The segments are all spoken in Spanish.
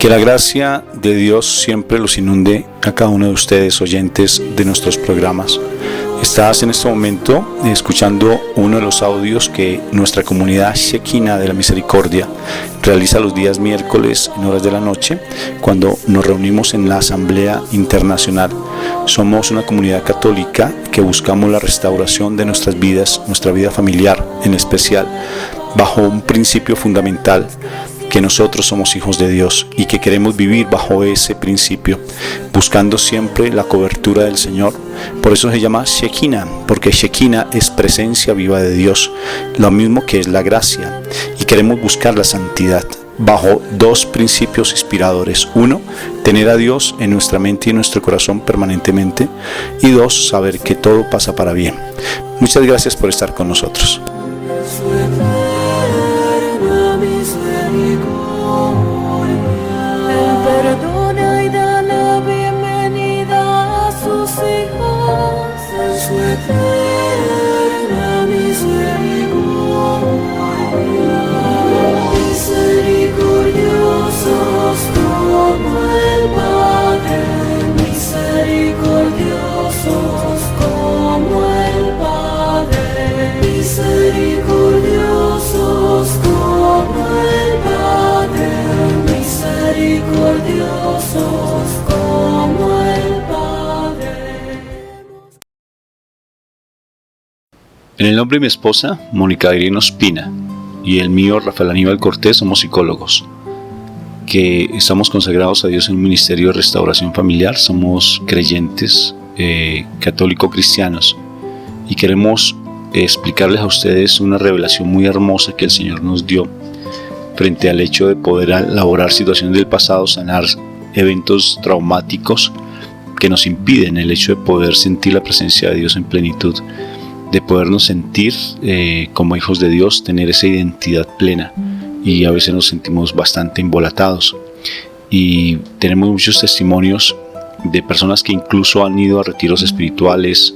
Que la gracia de Dios siempre los inunde a cada uno de ustedes, oyentes de nuestros programas. Estás en este momento escuchando uno de los audios que nuestra comunidad Shekinah de la Misericordia realiza los días miércoles en horas de la noche, cuando nos reunimos en la Asamblea Internacional. Somos una comunidad católica que buscamos la restauración de nuestras vidas, nuestra vida familiar en especial, bajo un principio fundamental: que nosotros somos hijos de Dios y que queremos vivir bajo ese principio, buscando siempre la cobertura del Señor. Por eso se llama Shekinah, porque Shekinah es presencia viva de Dios, lo mismo que es la gracia, y queremos buscar la santidad bajo dos principios inspiradores: uno, tener a Dios en nuestra mente y en nuestro corazón permanentemente, y dos, saber que todo pasa para bien. Muchas gracias por estar con nosotros. En el nombre de mi esposa, Mónica Irene Ospina, y el mío, Rafael Aníbal Cortés, somos psicólogos que estamos consagrados a Dios en un ministerio de restauración familiar. Somos creyentes católico-cristianos y queremos explicarles a ustedes una revelación muy hermosa que el Señor nos dio frente al hecho de poder elaborar situaciones del pasado, sanar eventos traumáticos que nos impiden el hecho de poder sentir la presencia de Dios en plenitud, de podernos sentir como hijos de Dios, tener esa identidad plena. Y a veces nos sentimos bastante embolatados, y tenemos muchos testimonios de personas que incluso han ido a retiros espirituales,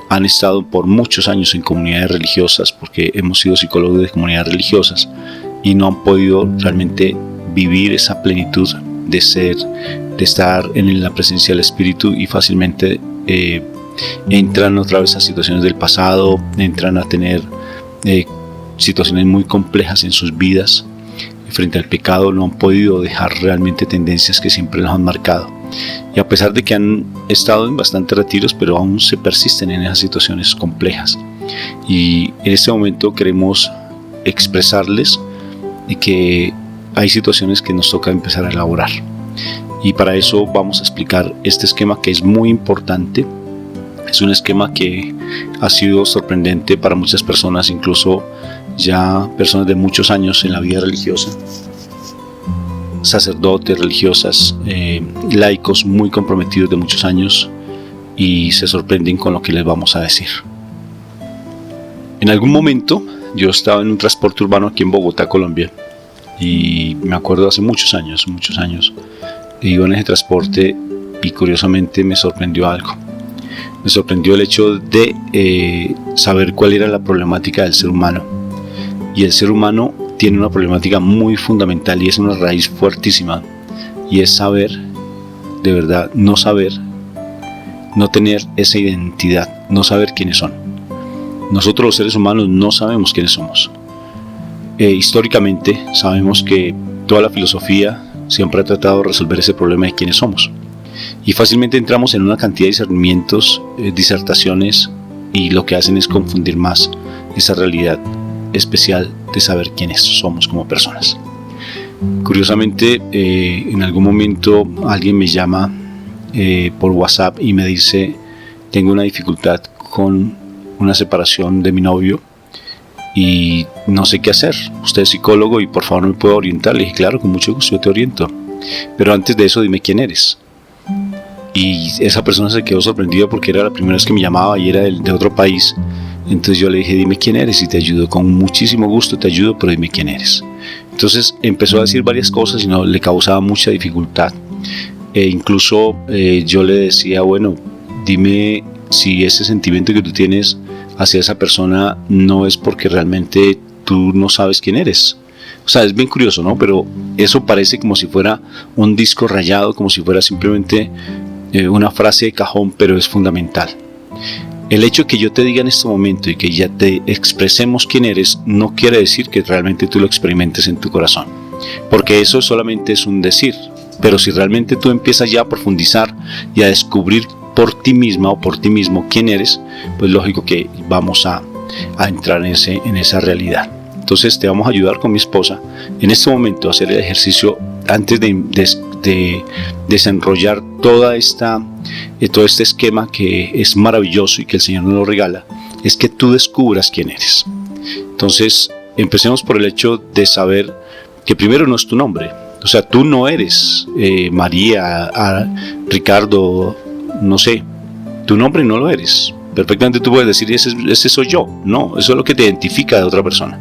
han estado por muchos años en comunidades religiosas, porque hemos sido psicólogos de comunidades religiosas, y no han podido realmente vivir esa plenitud de ser, de estar en la presencia del Espíritu, y fácilmente entran otra vez a situaciones del pasado, entran a tener situaciones muy complejas en sus vidas. Frente al pecado no han podido dejar realmente tendencias que siempre los han marcado, y a pesar de que han estado en bastantes retiros, pero aún se persisten en esas situaciones complejas. Y en este momento queremos expresarles que hay situaciones que nos toca empezar a elaborar, y para eso vamos a explicar este esquema, que es muy importante. Es un esquema que ha sido sorprendente para muchas personas, incluso ya personas de muchos años en la vida religiosa, sacerdotes, religiosas, laicos muy comprometidos de muchos años, y se sorprenden con lo que les vamos a decir. En algún momento yo estaba en un transporte urbano aquí en Bogotá, Colombia, y me acuerdo hace muchos años, iba en ese transporte y curiosamente me sorprendió algo. Me sorprendió el hecho de saber cuál era la problemática del ser humano. Y el ser humano tiene una problemática muy fundamental, y es una raíz fuertísima, y es saber, de verdad, no saber, no tener esa identidad, no saber quiénes son. Nosotros los seres humanos no sabemos quiénes somos. Históricamente sabemos que toda la filosofía siempre ha tratado de resolver ese problema de quiénes somos. Y fácilmente entramos en una cantidad de discernimientos, disertaciones, y lo que hacen es confundir más esa realidad especial de saber quiénes somos como personas. Curiosamente, en algún momento alguien me llama por WhatsApp y me dice: tengo una dificultad con una separación de mi novio y no sé qué hacer. Usted es psicólogo y por favor me puede orientar. Le dije: claro, con mucho gusto, yo te oriento, pero antes de eso dime quién eres. Y esa persona se quedó sorprendida porque era la primera vez que me llamaba y era de otro país. Entonces yo le dije: dime quién eres y te ayudo, con muchísimo gusto te ayudo, pero dime quién eres. Entonces empezó a decir varias cosas y no le causaba mucha dificultad. Incluso yo le decía: bueno, dime si ese sentimiento que tú tienes hacia esa persona no es porque realmente tú no sabes quién eres, O sea, es bien curioso, ¿no? Pero eso parece como si fuera un disco rayado, como si fuera simplemente una frase de cajón, pero es fundamental. El hecho de que yo te diga en este momento y que ya te expresemos quién eres, no quiere decir que realmente tú lo experimentes en tu corazón, porque eso solamente es un decir. Pero si realmente tú empiezas ya a profundizar y a descubrir por ti misma o por ti mismo quién eres, pues lógico que vamos a entrar en esa realidad. Entonces te vamos a ayudar con mi esposa en este momento a hacer el ejercicio antes de desenrollar todo este esquema que es maravilloso y que el Señor nos lo regala, es que tú descubras quién eres. Entonces empecemos por el hecho de saber que primero no es tu nombre. O sea, tú no eres María, Ricardo, no sé, tu nombre no lo eres. Perfectamente tú puedes decir, ese soy yo. No, eso es lo que te identifica de otra persona.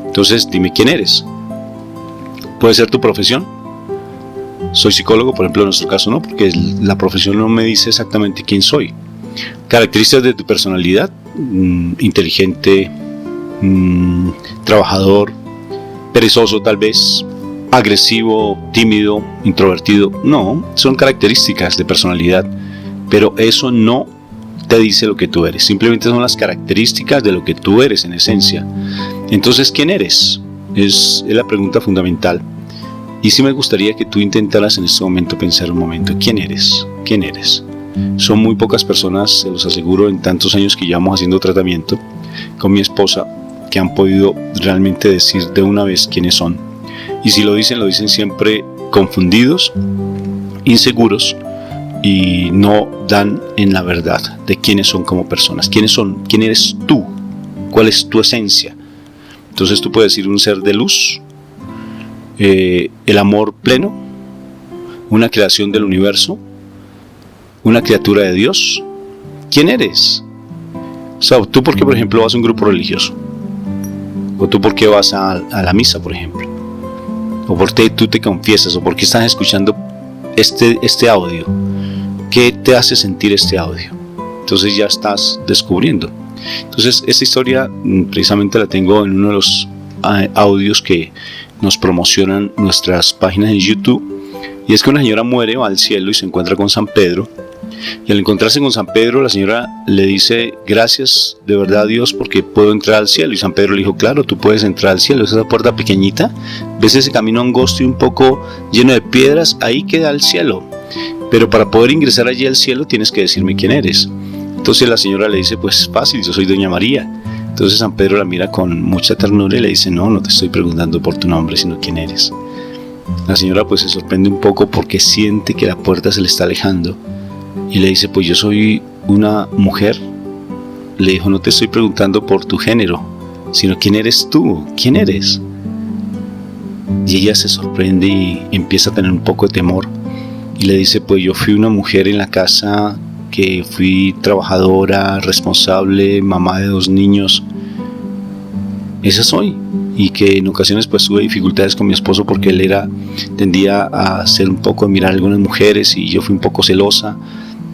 Entonces, dime quién eres. Puede ser tu profesión. Soy psicólogo, por ejemplo, en nuestro caso no, porque la profesión no me dice exactamente quién soy. Características de tu personalidad, inteligente, trabajador, perezoso tal vez, agresivo, tímido, introvertido. No, son características de personalidad, pero eso no te dice lo que tú eres. Simplemente son las características de lo que tú eres en esencia. Entonces, ¿quién eres? Es la pregunta fundamental. Y sí me gustaría que tú intentaras en este momento pensar un momento, ¿quién eres? ¿Quién eres? Son muy pocas personas, se los aseguro, en tantos años que llevamos haciendo tratamiento con mi esposa, que han podido realmente decir de una vez quiénes son. Y si lo dicen siempre confundidos, inseguros, y no dan en la verdad de quiénes son como personas. ¿Quiénes son? ¿Quién eres tú? ¿Cuál es tu esencia? Entonces tú puedes decir un ser de luz, el amor pleno, una creación del universo, una criatura de Dios. ¿Quién eres? O sea, tú por qué, por ejemplo, vas a un grupo religioso, o tú por qué vas a la misa, por ejemplo, o por qué tú te confiesas, o por qué estás escuchando este audio. ¿Qué te hace sentir este audio? Entonces ya estás descubriendo. Entonces esta historia precisamente la tengo en uno de los audios que nos promocionan nuestras páginas en YouTube. Y es que una señora muere, va al cielo y se encuentra con San Pedro. Y al encontrarse con San Pedro, la señora le dice, gracias de verdad a Dios porque puedo entrar al cielo. Y San Pedro le dijo, claro, tú puedes entrar al cielo. Esa puerta pequeñita, ves ese camino angosto y un poco lleno de piedras, ahí queda el cielo. Pero para poder ingresar allí al cielo tienes que decirme quién eres. Entonces la señora le dice, pues fácil, yo soy doña María. Entonces San Pedro la mira con mucha ternura y le dice, no te estoy preguntando por tu nombre, sino quién eres. La señora pues se sorprende un poco porque siente que la puerta se le está alejando. Y le dice, pues yo soy una mujer. Le dijo, no te estoy preguntando por tu género, sino quién eres tú, quién eres. Y ella se sorprende y empieza a tener un poco de temor. Y le dice, pues yo fui una mujer en la casa, que fui trabajadora, responsable, mamá de 2 niños. Esa soy. Y que en ocasiones pues tuve dificultades con mi esposo porque él tendía a hacer un poco, a mirar a algunas mujeres y yo fui un poco celosa.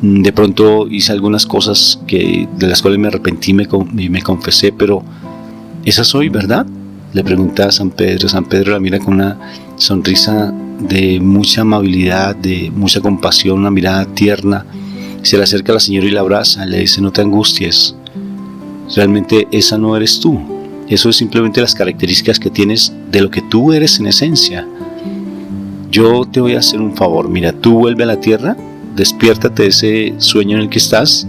De pronto hice algunas cosas de las cuales me arrepentí y me confesé, pero esa soy, ¿verdad? Le pregunta a San Pedro. San Pedro la mira con una sonrisa de mucha amabilidad, de mucha compasión, una mirada tierna. Se le acerca a la señora y la abraza, le dice, no te angusties, realmente esa no eres tú. Eso es simplemente las características que tienes de lo que tú eres en esencia. Yo te voy a hacer un favor, mira, tú vuelve a la tierra, despiértate de ese sueño en el que estás,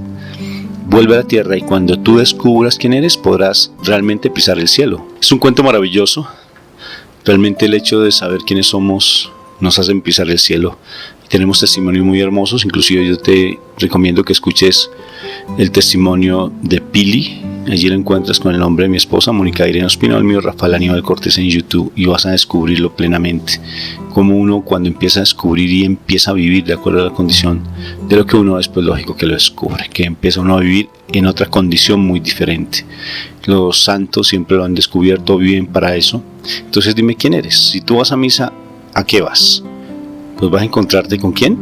vuelve a la tierra y cuando tú descubras quién eres podrás realmente pisar el cielo. Es un cuento maravilloso, realmente el hecho de saber quiénes somos nos hace pisar el cielo. Tenemos testimonios muy hermosos, inclusive yo te recomiendo que escuches el testimonio de Pili. Allí lo encuentras con el nombre de mi esposa, Mónica Irene Ospina, el mío Rafael Aníbal Cortés en YouTube, y vas a descubrirlo plenamente. Como uno cuando empieza a descubrir y empieza a vivir de acuerdo a la condición de lo que uno es, pues lógico que lo descubre, que empieza uno a vivir en otra condición muy diferente. Los santos siempre lo han descubierto, viven para eso. Entonces dime quién eres. Si tú vas a misa, ¿a qué vas? Pues vas a encontrarte ¿con quién?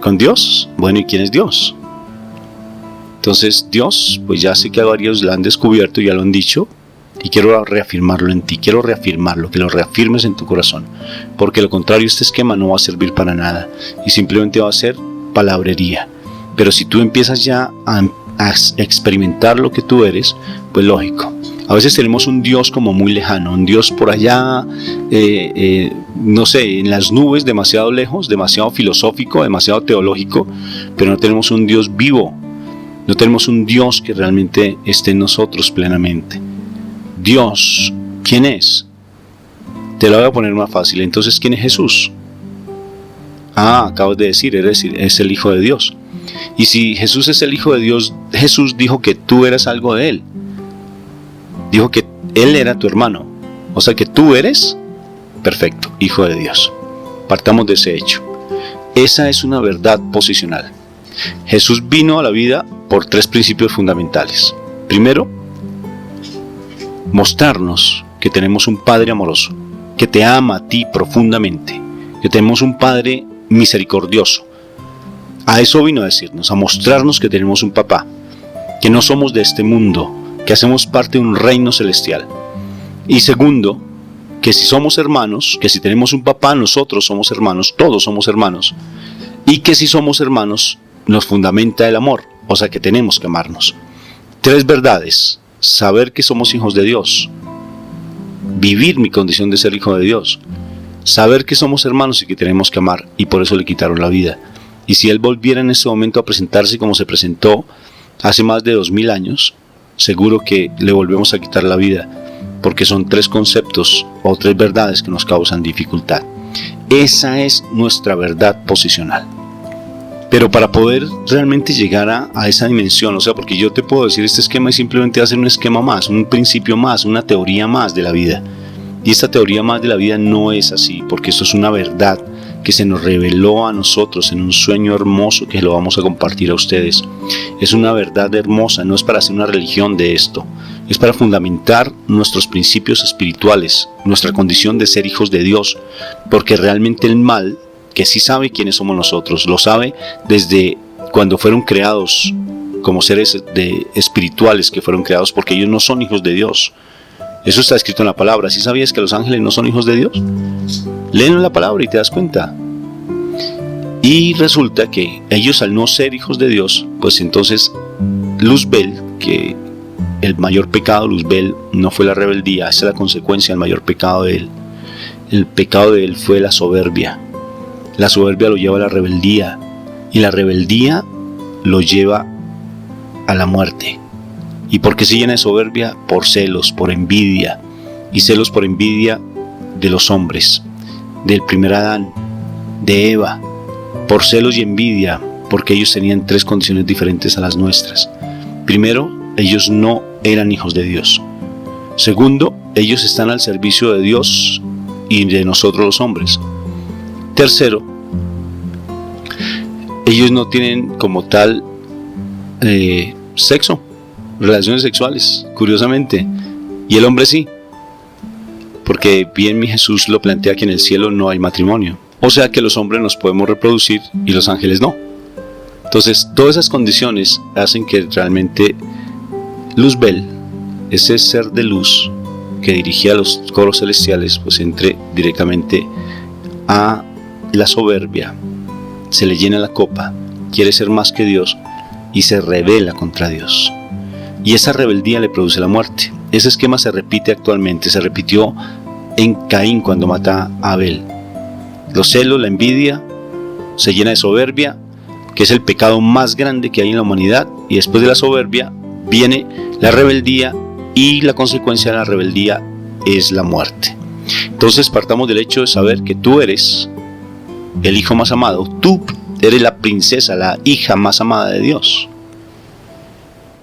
¿Con Dios? Bueno, ¿y quién es Dios? Entonces Dios, pues ya sé que varios lo han descubierto, ya lo han dicho, Y quiero reafirmarlo en ti, quiero reafirmarlo, que lo reafirmes en tu corazón, porque lo contrario, este esquema no va a servir para nada y simplemente va a ser palabrería. Pero si tú empiezas ya a experimentar lo que tú eres, pues lógico. A veces tenemos un Dios como muy lejano, un Dios por allá, no sé, en las nubes, demasiado lejos, demasiado filosófico, demasiado teológico, pero no tenemos un Dios vivo, no tenemos un Dios que realmente esté en nosotros plenamente. Dios, ¿quién es? Te lo voy a poner más fácil. Entonces, ¿quién es Jesús? Acabas de decir, es el Hijo de Dios. Y si Jesús es el Hijo de Dios, Jesús dijo que tú eras algo de Él. Dijo que Él era tu hermano. O sea que tú eres, perfecto, Hijo de Dios. Partamos de ese hecho. Esa es una verdad posicional. Jesús vino a la vida por 3 principios fundamentales. Primero, mostrarnos que tenemos un Padre amoroso, que te ama a ti profundamente, que tenemos un Padre misericordioso. A eso vino a decirnos, a mostrarnos que tenemos un papá, que no somos de este mundo, que hacemos parte de un reino celestial. Y segundo, que si somos hermanos, que si tenemos un papá, nosotros somos hermanos, todos somos hermanos, y que si somos hermanos, nos fundamenta el amor, o sea que tenemos que amarnos. 3 verdades: saber que somos hijos de Dios, vivir mi condición de ser hijo de Dios, saber que somos hermanos y que tenemos que amar, y por eso le quitaron la vida. Y si Él volviera en ese momento a presentarse como se presentó hace más de 2000 años, seguro que le volvemos a quitar la vida, porque son 3 conceptos o 3 verdades que nos causan dificultad. Esa es nuestra verdad posicional. Pero para poder realmente llegar a esa dimensión, o sea, porque yo te puedo decir este esquema es simplemente hacer un esquema más, un principio más, una teoría más de la vida. Y esta teoría más de la vida no es así, porque esto es una verdad que se nos reveló a nosotros en un sueño hermoso que lo vamos a compartir a ustedes. Es una verdad hermosa, no es para hacer una religión de esto, es para fundamentar nuestros principios espirituales, nuestra condición de ser hijos de Dios, porque realmente el mal, que sí sabe quiénes somos nosotros, lo sabe desde cuando fueron creados como seres espirituales que fueron creados, porque ellos no son hijos de Dios. Eso está escrito en la palabra. ¿Sí sabías que los ángeles no son hijos de Dios? Léelo en la palabra y te das cuenta. Y resulta que ellos, al no ser hijos de Dios, pues entonces Luzbel, que el mayor pecado de Luzbel no fue la rebeldía, esa es la consecuencia del mayor pecado de él. El pecado de él fue la soberbia. La soberbia lo lleva a la rebeldía, y la rebeldía lo lleva a la muerte. ¿Y por qué se llena de soberbia? Por celos, por envidia, y celos por envidia de los hombres, del primer Adán, de Eva, por celos y envidia, porque ellos tenían 3 condiciones diferentes a las nuestras. Primero, ellos no eran hijos de Dios. Segundo, ellos están al servicio de Dios y de nosotros los hombres. Tercero, ellos no tienen como tal sexo, relaciones sexuales, curiosamente, y el hombre sí, porque bien mi Jesús lo plantea que en el cielo no hay matrimonio, o sea que los hombres nos podemos reproducir y los ángeles no. Entonces todas esas condiciones hacen que realmente Luzbel, ese ser de luz que dirigía los coros celestiales, pues entre directamente a la soberbia, se le llena la copa, quiere ser más que Dios y se rebela contra Dios. Y esa rebeldía le produce la muerte. Ese esquema se repite actualmente, se repitió en Caín cuando mata a Abel. Los celos, la envidia, se llena de soberbia, que es el pecado más grande que hay en la humanidad, y después de la soberbia viene la rebeldía, y la consecuencia de la rebeldía es la muerte. Entonces partamos del hecho de saber que tú eres el hijo más amado, tú eres la princesa, la hija más amada de Dios.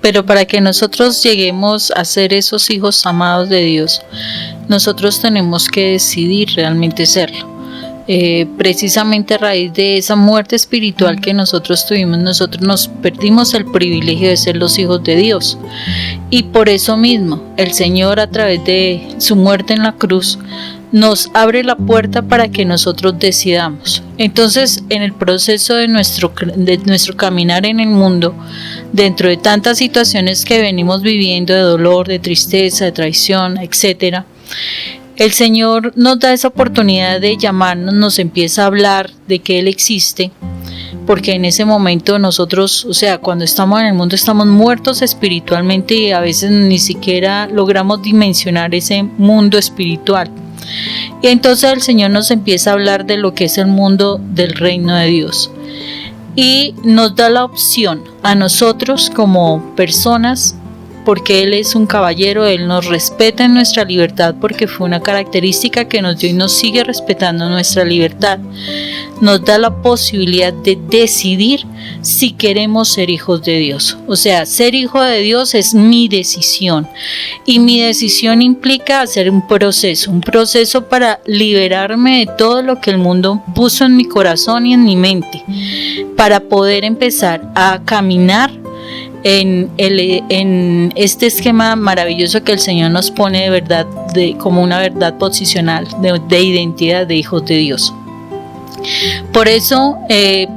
Pero para que nosotros lleguemos a ser esos hijos amados de Dios, nosotros tenemos que decidir realmente serlo. Precisamente a raíz de esa muerte espiritual que nosotros tuvimos, nosotros nos perdimos el privilegio de ser los hijos de Dios. Y por eso mismo, el Señor, a través de su muerte en la cruz, nos abre la puerta para que nosotros decidamos. Entonces, en el proceso de nuestro caminar en el mundo, dentro de tantas situaciones que venimos viviendo, de dolor, de tristeza, de traición, etcétera, el Señor nos da esa oportunidad de llamarnos, nos empieza a hablar de que Él existe, porque en ese momento nosotros, o sea, cuando estamos en el mundo estamos muertos espiritualmente y a veces ni siquiera logramos dimensionar ese mundo espiritual. Y entonces el Señor nos empieza a hablar de lo que es el mundo del reino de Dios y nos da la opción a nosotros como personas, porque Él es un caballero, Él nos respeta en nuestra libertad, porque fue una característica que nos dio y nos sigue respetando nuestra libertad. Nos da la posibilidad de decidir si queremos ser hijos de Dios. O sea, ser hijo de Dios es mi decisión, y mi decisión implica hacer un proceso para liberarme de todo lo que el mundo puso en mi corazón y en mi mente, para poder empezar a caminar en este esquema maravilloso que el Señor nos pone de verdad, como una verdad posicional de identidad de hijos de Dios. Por eso,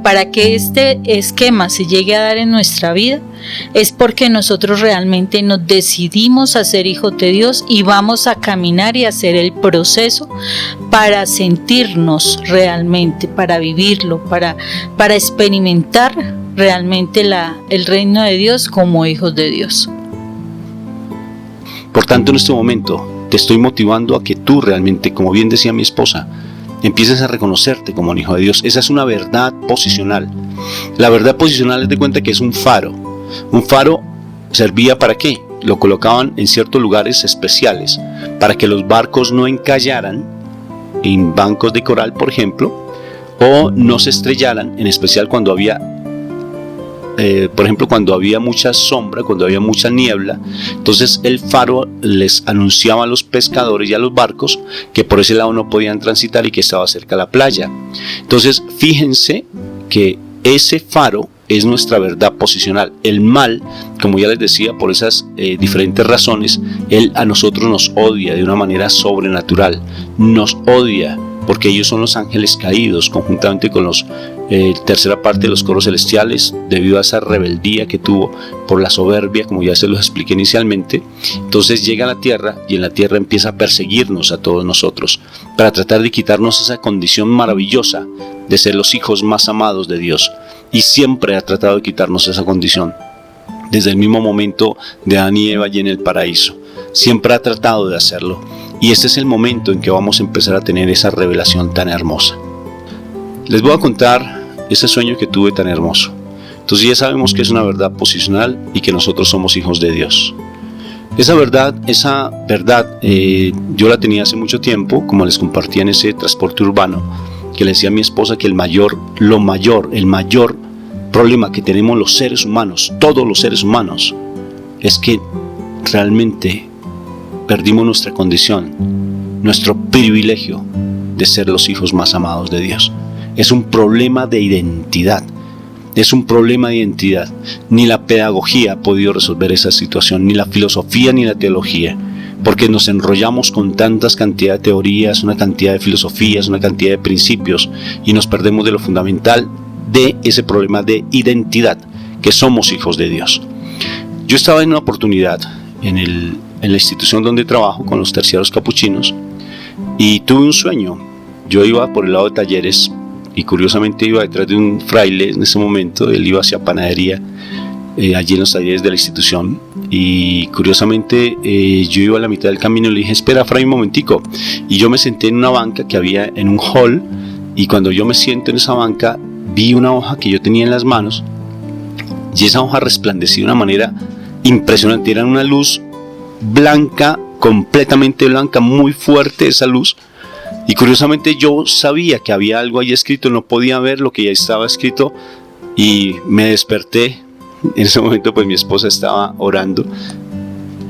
para que este esquema se llegue a dar en nuestra vida, es porque nosotros realmente nos decidimos a ser hijos de Dios y vamos a caminar y hacer el proceso para sentirnos realmente, para vivirlo, para experimentar realmente el reino de Dios como hijos de Dios. Por tanto, en este momento te estoy motivando a que tú realmente, como bien decía mi esposa, empieces a reconocerte como un hijo de Dios. Esa es una verdad posicional. La verdad posicional, es de cuenta que es un faro. Un faro servía ¿para qué? Lo colocaban en ciertos lugares especiales para que los barcos no encallaran en bancos de coral, por ejemplo, o no se estrellaran, en especial cuando había por ejemplo, cuando había mucha sombra, cuando había mucha niebla. Entonces el faro les anunciaba a los pescadores y a los barcos que por ese lado no podían transitar y que estaba cerca la playa. Entonces fíjense que ese faro es nuestra verdad posicional. El mal, como ya les decía, por esas diferentes razones, él a nosotros nos odia de una manera sobrenatural. Nos odia porque ellos son los ángeles caídos, conjuntamente con los tercera parte de los coros celestiales, debido a esa rebeldía que tuvo por la soberbia, como ya se los expliqué inicialmente. Entonces llega a la tierra y en la tierra empieza a perseguirnos a todos nosotros, para tratar de quitarnos esa condición maravillosa de ser los hijos más amados de Dios. Y siempre ha tratado de quitarnos esa condición, desde el mismo momento de Adán y Eva allí en el paraíso. Siempre ha tratado de hacerlo. Y este es el momento en que vamos a empezar a tener esa revelación tan hermosa. Les voy a contar ese sueño que tuve tan hermoso. Entonces ya sabemos que es una verdad posicional y que nosotros somos hijos de Dios. Esa verdad, yo la tenía hace mucho tiempo, como les compartía en ese transporte urbano, que le decía a mi esposa que el mayor problema que tenemos los seres humanos, todos los seres humanos, es que realmente perdimos nuestra condición, nuestro privilegio de ser los hijos más amados de Dios. Es un problema de identidad. Ni la pedagogía ha podido resolver esa situación, ni la filosofía ni la teología, porque nos enrollamos con tantas cantidad de teorías, una cantidad de filosofías, una cantidad de principios, y nos perdemos de lo fundamental de ese problema de identidad, que somos hijos de Dios. Yo estaba en una oportunidad en la institución donde trabajo con los terciarios capuchinos y tuve un sueño. Yo iba por el lado de talleres y curiosamente iba detrás de un fraile en ese momento. Él iba hacia panadería allí en los talleres de la institución y curiosamente yo iba a la mitad del camino y le dije: espera, Fray, un momentico. Y yo me senté en una banca que había en un hall, y cuando yo me siento en esa banca vi una hoja que yo tenía en las manos y esa hoja resplandecía de una manera impresionante. Era una luz blanca, completamente blanca, muy fuerte esa luz, y curiosamente yo sabía que había algo ahí escrito. No podía ver lo que ya estaba escrito y me desperté. En ese momento pues mi esposa estaba orando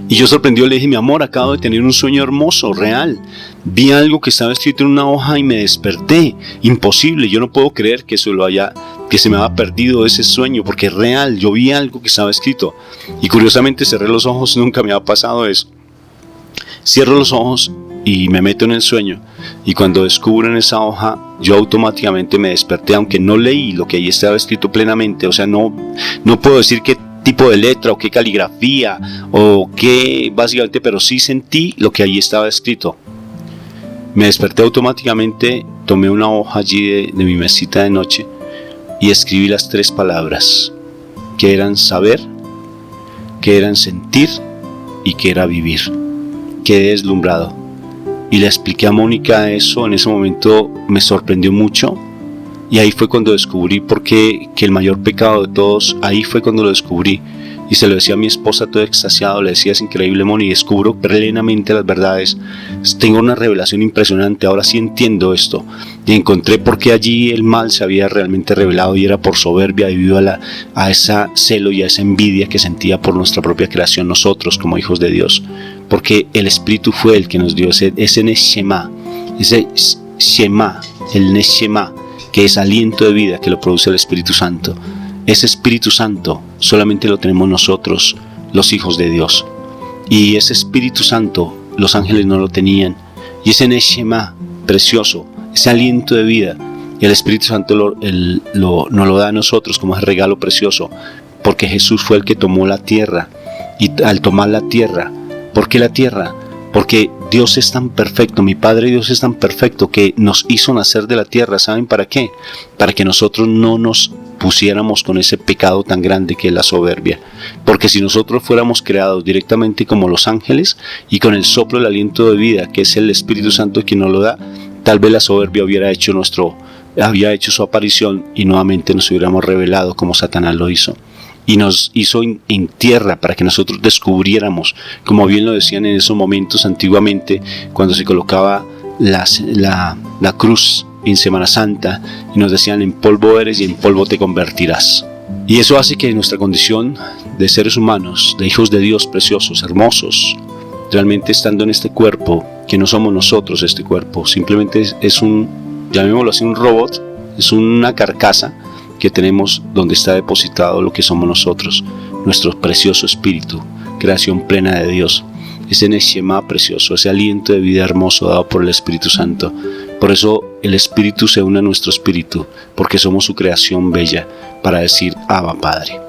y yo sorprendido le dije: mi amor, acabo de tener un sueño hermoso, real, vi algo que estaba escrito en una hoja y me desperté. Imposible, yo no puedo creer que se me había perdido ese sueño, porque es real, yo vi algo que estaba escrito. Y curiosamente cerré los ojos, nunca me había pasado eso. Cierro los ojos y me meto en el sueño, y cuando descubro en esa hoja, yo automáticamente me desperté, aunque no leí lo que ahí estaba escrito plenamente. O sea, no puedo decir qué tipo de letra o qué caligrafía o qué básicamente, pero sí sentí lo que ahí estaba escrito. Me desperté automáticamente, tomé una hoja allí de mi mesita de noche y escribí las 3 palabras, que eran saber, que eran sentir y que era vivir. Quedé deslumbrado y le expliqué a Mónica eso. En ese momento me sorprendió mucho, y ahí fue cuando descubrí por qué que el mayor pecado de todos, ahí fue cuando lo descubrí, y se lo decía a mi esposa todo extasiado. Le decía: es increíble, Moni, descubro plenamente las verdades, tengo una revelación impresionante, ahora sí entiendo esto, y encontré por qué allí el mal se había realmente revelado, y era por soberbia, debido a ese celo y a esa envidia que sentía por nuestra propia creación, nosotros como hijos de Dios, porque el Espíritu fue el que nos dio ese Neshama, ese Shema, el Neshama, que es aliento de vida, que lo produce el Espíritu Santo. Ese Espíritu Santo solamente lo tenemos nosotros, los hijos de Dios. Y ese Espíritu Santo los ángeles no lo tenían. Y ese Neshama precioso, ese aliento de vida, y el Espíritu Santo nos lo da a nosotros como ese regalo precioso, porque Jesús fue el que tomó la tierra. Y al tomar la tierra, ¿por qué la tierra? Porque Dios es tan perfecto, mi Padre Dios es tan perfecto, que nos hizo nacer de la tierra. ¿Saben para qué? Para que nosotros no nos pusiéramos con ese pecado tan grande que es la soberbia. Porque si nosotros fuéramos creados directamente como los ángeles y con el soplo del aliento de vida, que es el Espíritu Santo quien nos lo da, tal vez la soberbia había hecho su aparición y nuevamente nos hubiéramos rebelado como Satanás lo hizo. Y nos hizo en tierra para que nosotros descubriéramos, como bien lo decían en esos momentos antiguamente, cuando se colocaba la cruz en Semana Santa, y nos decían: en polvo eres y en polvo te convertirás. Y eso hace que nuestra condición de seres humanos, de hijos de Dios preciosos, hermosos, realmente estando en este cuerpo, que no somos nosotros este cuerpo, simplemente es un, llamémoslo así, un robot, es una carcasa que tenemos donde está depositado lo que somos nosotros, nuestro precioso espíritu, creación plena de Dios, ese Neshama precioso, ese aliento de vida hermoso dado por el Espíritu Santo. Por eso el Espíritu se une a nuestro espíritu, porque somos su creación bella, para decir: Abba, Padre.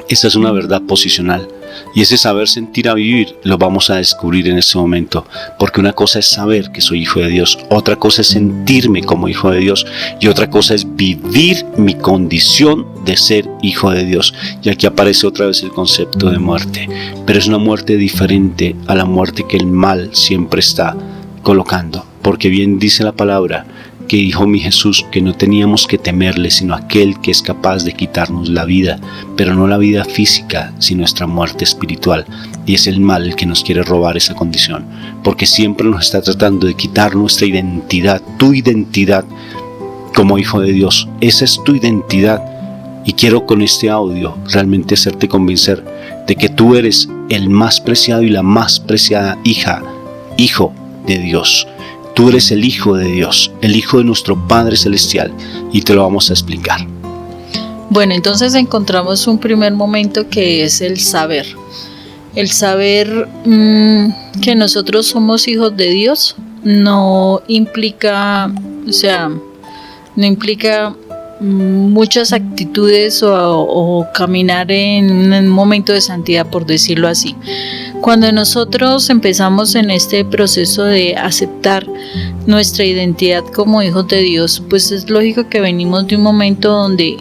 Esa es una verdad posicional, y ese saber, sentir, a vivir lo vamos a descubrir en este momento, porque una cosa es saber que soy hijo de Dios, otra cosa es sentirme como hijo de Dios, y otra cosa es vivir mi condición de ser hijo de Dios. Y aquí aparece otra vez el concepto de muerte, pero es una muerte diferente a la muerte que el mal siempre está colocando, porque bien dice la palabra que dijo mi Jesús que no teníamos que temerle, sino aquel que es capaz de quitarnos la vida, pero no la vida física, sino nuestra muerte espiritual. Y es el mal el que nos quiere robar esa condición, porque siempre nos está tratando de quitar nuestra identidad, tu identidad como hijo de Dios. Esa es tu identidad, y quiero con este audio realmente hacerte convencer de que tú eres el más preciado y la más preciada hijo de Dios. Tú eres el Hijo de Dios, el Hijo de nuestro Padre Celestial, y te lo vamos a explicar. Bueno, entonces encontramos un primer momento que es el saber. El saber que nosotros somos hijos de Dios no implica, muchas actitudes o caminar en un momento de santidad, por decirlo así. Cuando nosotros empezamos en este proceso de aceptar nuestra identidad como hijos de Dios, pues es lógico que venimos de un momento donde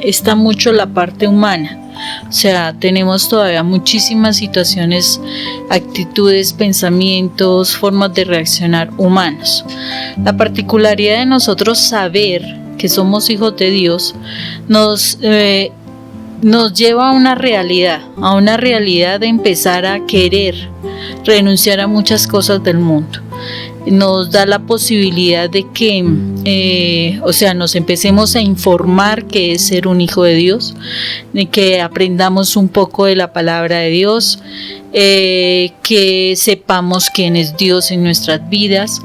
está mucho la parte humana. O sea, tenemos todavía muchísimas situaciones, actitudes, pensamientos, formas de reaccionar humanos. La particularidad de nosotros saber que somos hijos de Dios nos lleva a una realidad de empezar a querer renunciar a muchas cosas del mundo. Nos da la posibilidad de que, nos empecemos a informar qué es ser un hijo de Dios, de que aprendamos un poco de la palabra de Dios, que sepamos quién es Dios en nuestras vidas.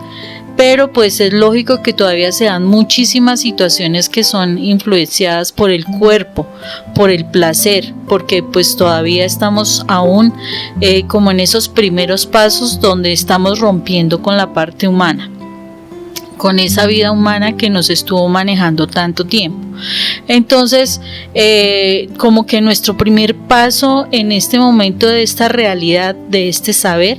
pero pues es lógico que todavía se dan muchísimas situaciones que son influenciadas por el cuerpo, por el placer, porque pues todavía estamos aún como en esos primeros pasos donde estamos rompiendo con la parte humana, con esa vida humana que nos estuvo manejando tanto tiempo. Entonces, como que nuestro primer paso en este momento de esta realidad, de este saber,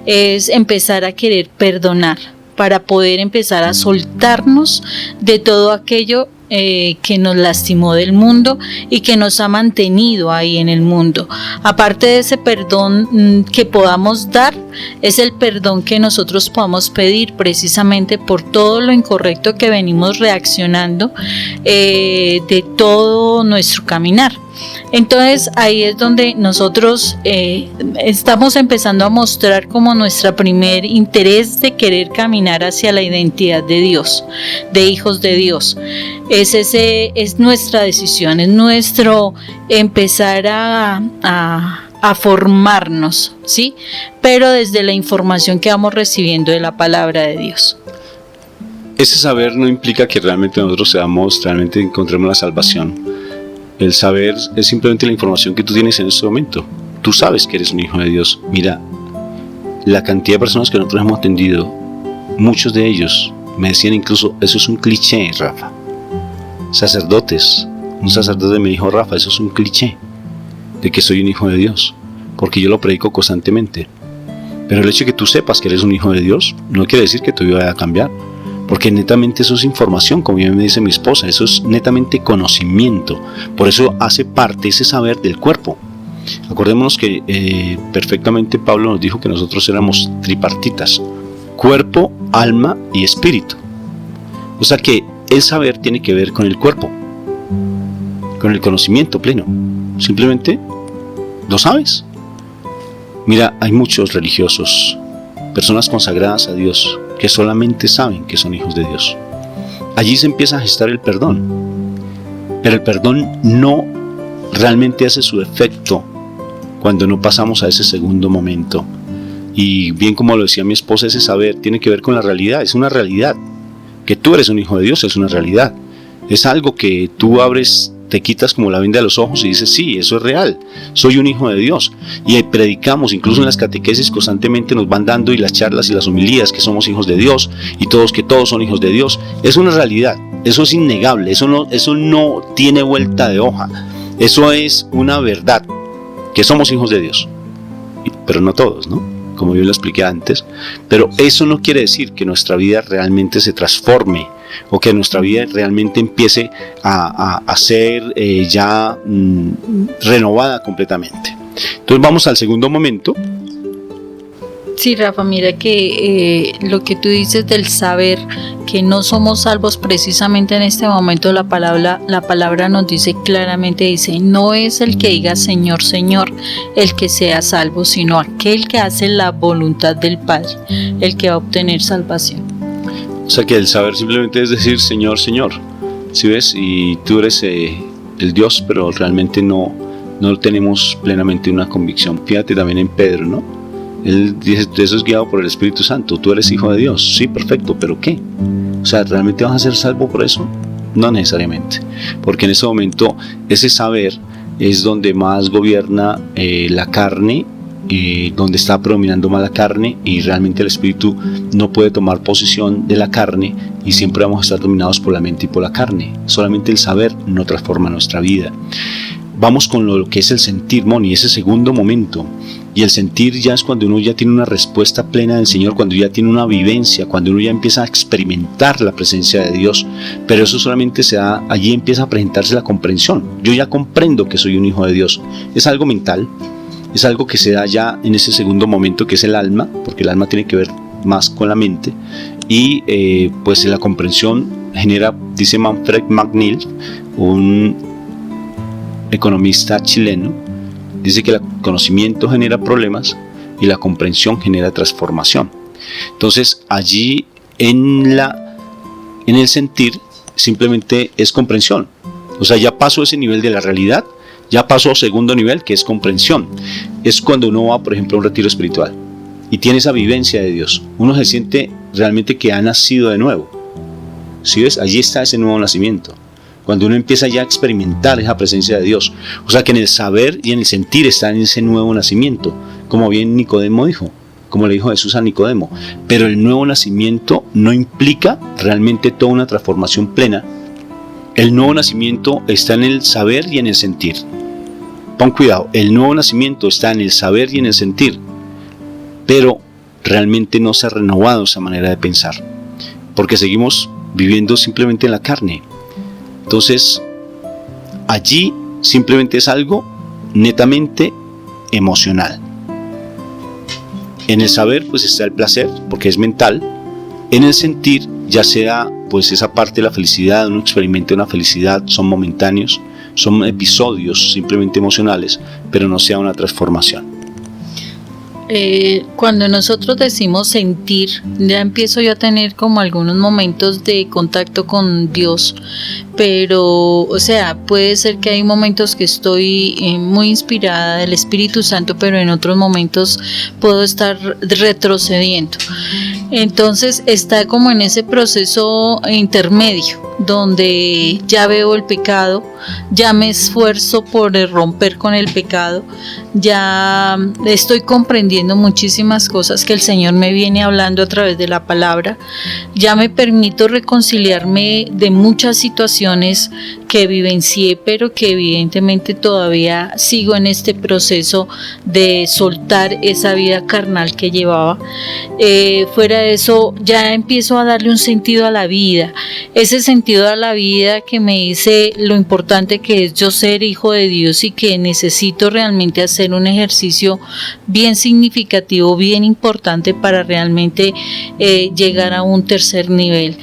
es empezar a querer perdonar, para poder empezar a soltarnos de todo aquello que nos lastimó del mundo y que nos ha mantenido ahí en el mundo. Aparte de ese perdón que podamos dar, es el perdón que nosotros podamos pedir precisamente por todo lo incorrecto que venimos reaccionando de todo nuestro caminar. Entonces ahí es donde nosotros estamos empezando a mostrar como nuestro primer interés de querer caminar hacia la identidad de Dios, de hijos de Dios. Es nuestra decisión, es nuestro empezar a formarnos, ¿sí? Pero desde la información que vamos recibiendo de la palabra de Dios. Ese saber no implica que realmente nosotros realmente encontremos la salvación. El saber es simplemente la información que tú tienes en este momento. Tú sabes que eres un hijo de Dios. Mira, la cantidad de personas que nosotros hemos atendido, muchos de ellos me decían incluso, eso es un cliché, Rafa. Sacerdotes, un sacerdote me dijo, Rafa, eso es un cliché de que soy un hijo de Dios, porque yo lo predico constantemente. Pero el hecho de que tú sepas que eres un hijo de Dios no quiere decir que tu vida vaya a cambiar, porque netamente eso es información, como bien me dice mi esposa, eso es netamente conocimiento. Por eso hace parte ese saber del cuerpo. Acordémonos que perfectamente Pablo nos dijo que nosotros éramos tripartitas: cuerpo, alma y espíritu. O sea que el saber tiene que ver con el cuerpo, con el conocimiento pleno. Simplemente lo sabes. Mira, hay muchos religiosos, personas consagradas a Dios, que solamente saben que son hijos de Dios. Allí se empieza a gestar el perdón, pero el perdón no realmente hace su efecto cuando no pasamos a ese segundo momento. Y bien como lo decía mi esposa, ese saber tiene que ver con la realidad. Es una realidad. Que tú eres un hijo de Dios es una realidad. Es algo que tú abres, te quitas como la venda de los ojos y dices, sí, eso es real, soy un hijo de Dios. Y predicamos, incluso en las catequesis constantemente nos van dando, y las charlas y las homilías, que somos hijos de Dios, y que todos son hijos de Dios. Es una realidad, eso es innegable, eso no tiene vuelta de hoja, eso es una verdad, que somos hijos de Dios, pero no todos, ¿no? Como yo lo expliqué antes, pero eso no quiere decir que nuestra vida realmente se transforme, o que nuestra vida realmente empiece a ser renovada completamente. Entonces vamos al segundo momento. Sí, Rafa, mira que lo que tú dices del saber que no somos salvos, precisamente en este momento la palabra nos dice claramente, dice, no es el que diga Señor, Señor el que sea salvo, sino aquel que hace la voluntad del Padre, el que va a obtener salvación. O sea que el saber simplemente es decir Señor, Señor, ¿sí ves? Y tú eres el Dios, pero realmente no tenemos plenamente una convicción. Fíjate también en Pedro, ¿no? Él dice, eso es guiado por el Espíritu Santo, tú eres hijo de Dios, sí, perfecto, pero ¿qué? O sea, ¿realmente vas a ser salvo por eso? No necesariamente, porque en ese momento ese saber es donde más gobierna la carne, donde está predominando más la carne, y realmente el Espíritu no puede tomar posesión de la carne, y siempre vamos a estar dominados por la mente y por la carne. Solamente el saber no transforma nuestra vida. Vamos con lo que es el sentir, Moni, ese segundo momento. Y el sentir ya es cuando uno ya tiene una respuesta plena del Señor, cuando ya tiene una vivencia, cuando uno ya empieza a experimentar la presencia de Dios. Pero eso solamente se da, allí empieza a presentarse la comprensión. Yo ya comprendo que soy un hijo de Dios. Es algo mental, es algo que se da ya en ese segundo momento, que es el alma, porque el alma tiene que ver más con la mente. Y pues la comprensión genera, dice Manfred McNeil, un economista chileno, dice que el conocimiento genera problemas y la comprensión genera transformación. Entonces allí en el sentir simplemente es comprensión. O sea, ya paso ese nivel de la realidad, ya paso a segundo nivel, que es comprensión. Es cuando uno va, por ejemplo, a un retiro espiritual y tiene esa vivencia de Dios. Uno se siente realmente que ha nacido de nuevo. ¿Sí ves? Allí está ese nuevo nacimiento. Cuando uno empieza ya a experimentar esa presencia de Dios. O sea que en el saber y en el sentir está en ese nuevo nacimiento. Como bien Nicodemo dijo, como le dijo Jesús a Nicodemo. Pero el nuevo nacimiento no implica realmente toda una transformación plena. El nuevo nacimiento está en el saber y en el sentir. Pon cuidado, el nuevo nacimiento está en el saber y en el sentir. Pero realmente no se ha renovado esa manera de pensar. Porque seguimos viviendo simplemente en la carne. Entonces, allí simplemente es algo netamente emocional. En el saber pues está el placer, porque es mental. En el sentir, ya sea pues esa parte de la felicidad, uno experimenta una felicidad, son momentáneos, son episodios simplemente emocionales, pero no sea una transformación. Cuando nosotros decimos sentir, ya empiezo yo a tener como algunos momentos de contacto con Dios, pero, o sea, puede ser que hay momentos que estoy muy inspirada del Espíritu Santo, pero en otros momentos puedo estar retrocediendo. Entonces está como en ese proceso intermedio, donde ya veo el pecado, ya me esfuerzo por romper con el pecado, ya estoy comprendiendo muchísimas cosas que el Señor me viene hablando a través de la palabra, ya me permito reconciliarme de muchas situaciones que vivencié, pero que evidentemente todavía sigo en este proceso de soltar esa vida carnal que llevaba. Fuera de eso, ya empiezo a darle un sentido a la vida, ese sentido a la vida que me dice lo importante que es yo ser hijo de Dios y que necesito realmente hacer un ejercicio bien significativo, bien importante para realmente llegar a un tercer nivel.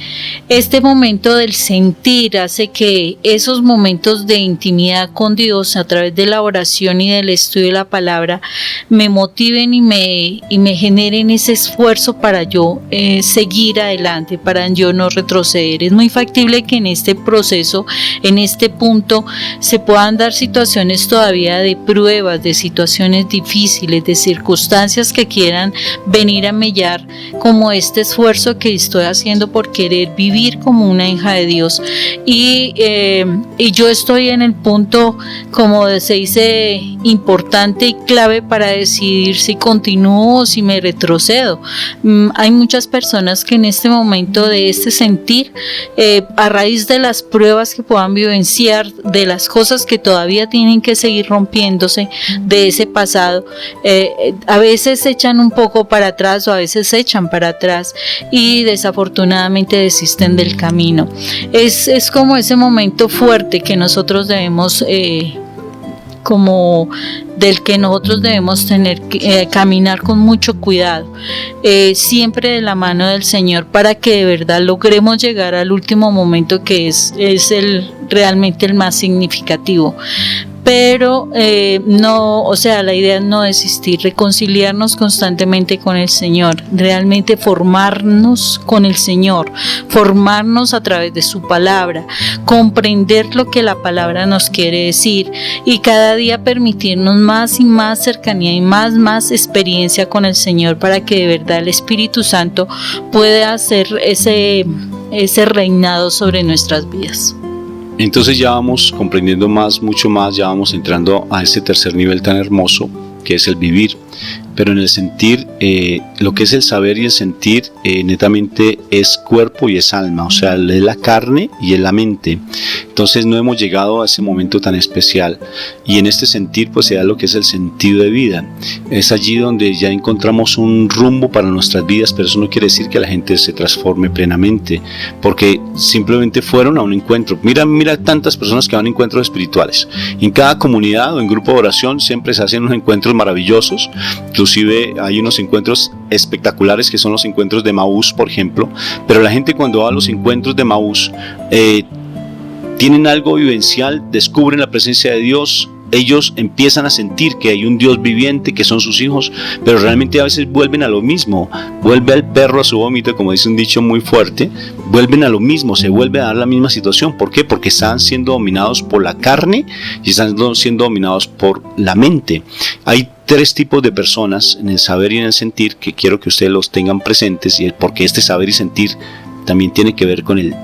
Este momento del sentir hace que esos momentos de intimidad con Dios a través de la oración y del estudio de la palabra me motiven y me generen ese esfuerzo para yo seguir adelante, para yo no retroceder. Es muy factible que en este proceso, en este punto, se puedan dar situaciones todavía de pruebas, de situaciones difíciles, de circunstancias que quieran venir a mellar como este esfuerzo que estoy haciendo por querer vivir como una hija de Dios. Y yo estoy en el punto, como se dice, importante y clave para decidir si continúo o si me retrocedo. Hay muchas personas que en este momento de este sentir, a raíz de las pruebas que puedan vivenciar, de las cosas que todavía tienen que seguir rompiéndose de ese pasado, a veces se echan un poco para atrás o a veces se echan para atrás y desafortunadamente desisten del camino. Es como ese momento fuerte que nosotros debemos como del que nosotros debemos tener que caminar con mucho cuidado, siempre de la mano del Señor, para que de verdad logremos llegar al último momento, que es realmente el más significativo. Pero no, o sea, la idea es no desistir, reconciliarnos constantemente con el Señor, realmente formarnos con el Señor, formarnos a través de su palabra, comprender lo que la palabra nos quiere decir y cada día permitirnos más y más cercanía y más experiencia con el Señor, para que de verdad el Espíritu Santo pueda hacer ese reinado sobre nuestras vidas. Entonces ya vamos comprendiendo mucho más, ya vamos entrando a ese tercer nivel tan hermoso que es el vivir. Pero en el sentir, lo que es el saber y el sentir, netamente es cuerpo y es alma, o sea, es la carne y es la mente. Entonces no hemos llegado a ese momento tan especial, y en este sentir pues se da lo que es el sentido de vida. Es allí donde ya encontramos un rumbo para nuestras vidas, pero eso no quiere decir que la gente se transforme plenamente, porque simplemente fueron a un encuentro. Mira tantas personas que van a encuentros espirituales. En cada comunidad o en grupo de oración siempre se hacen unos encuentros maravillosos. Inclusive hay unos encuentros espectaculares que son los encuentros de Emaús, por ejemplo, pero la gente cuando va a los encuentros de Emaús tienen algo vivencial, descubren la presencia de Dios, ellos empiezan a sentir que hay un Dios viviente, que son sus hijos, pero realmente a veces vuelven a lo mismo, vuelve al perro a su vómito, como dice un dicho muy fuerte, vuelven a lo mismo, se vuelve a dar la misma situación. ¿Por qué? Porque están siendo dominados por la carne y están siendo dominados por la mente. Hay tres tipos de personas en el saber y en el sentir que quiero que ustedes los tengan presentes, y porque este saber y sentir también tiene que ver con el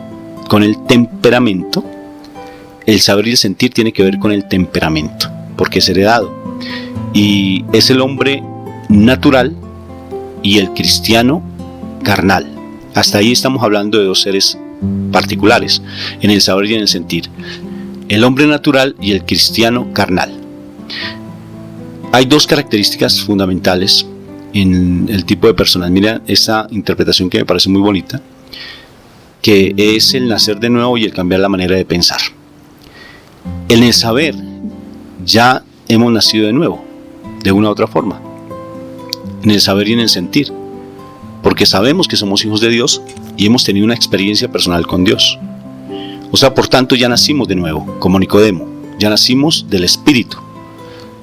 temperamento. El saber y el sentir tiene que ver con el temperamento, porque es heredado, y es el hombre natural y el cristiano carnal. Hasta ahí estamos hablando de dos seres particulares en el saber y en el sentir: el hombre natural y el cristiano carnal. Hay dos características fundamentales en el tipo de personas. Mira esta interpretación que me parece muy bonita, que es el nacer de nuevo y el cambiar la manera de pensar. En el saber ya hemos nacido de nuevo, de una u otra forma. En el saber y en el sentir, porque sabemos que somos hijos de Dios y hemos tenido una experiencia personal con Dios. O sea, por tanto ya nacimos de nuevo, como Nicodemo, ya nacimos del Espíritu.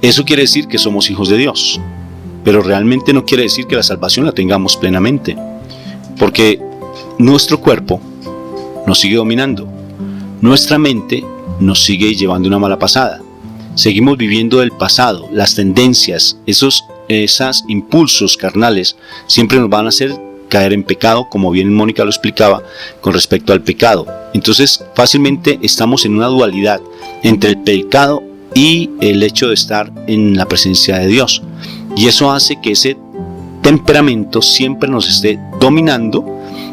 Eso quiere decir que somos hijos de Dios, pero realmente no quiere decir que la salvación la tengamos plenamente, porque nuestro cuerpo nos sigue dominando, nuestra mente nos sigue llevando una mala pasada. Seguimos viviendo del pasado, las tendencias, esos impulsos carnales siempre nos van a hacer caer en pecado, como bien Mónica lo explicaba con respecto al pecado. Entonces fácilmente estamos en una dualidad entre el pecado y el hecho de estar en la presencia de Dios, y eso hace que ese temperamento siempre nos esté dominando,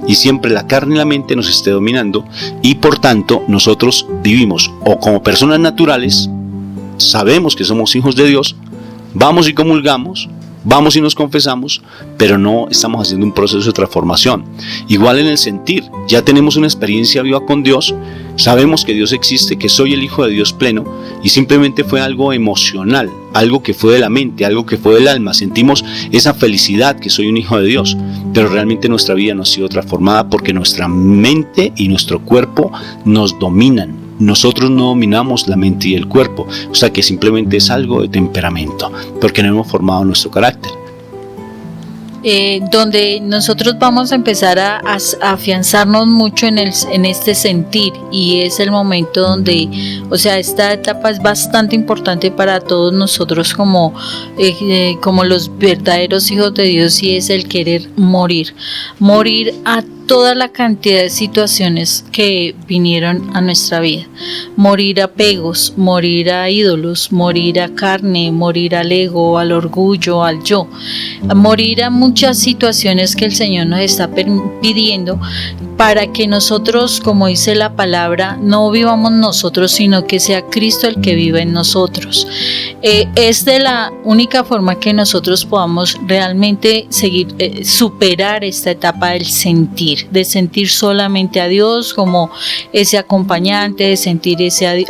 y siempre la carne y la mente nos esté dominando, y por tanto nosotros vivimos o como personas naturales, sabemos que somos hijos de Dios, vamos y comulgamos, vamos y nos confesamos, pero no estamos haciendo un proceso de transformación. Igual en el sentir, ya tenemos una experiencia viva con Dios, sabemos que Dios existe, que soy el Hijo de Dios pleno, y simplemente fue algo emocional, algo que fue de la mente, algo que fue del alma. Sentimos esa felicidad que soy un hijo de Dios, pero realmente nuestra vida no ha sido transformada porque nuestra mente y nuestro cuerpo nos dominan. Nosotros no dominamos la mente y el cuerpo, o sea que simplemente es algo de temperamento, porque no hemos formado nuestro carácter. Donde nosotros vamos a empezar a afianzarnos mucho en este sentir, y es el momento donde, o sea, esta etapa es bastante importante para todos nosotros como los verdaderos hijos de Dios, y es el querer morir a toda la cantidad de situaciones que vinieron a nuestra vida, morir a apegos, morir a ídolos, morir a carne, morir al ego, al orgullo, al yo, morir a muchas situaciones que el Señor nos está pidiendo para que nosotros, como dice la palabra, no vivamos nosotros, sino que sea Cristo el que vive en nosotros. Es de la única forma que nosotros podamos realmente seguir, superar esta etapa del sentir, de sentir solamente a Dios como ese acompañante, de sentir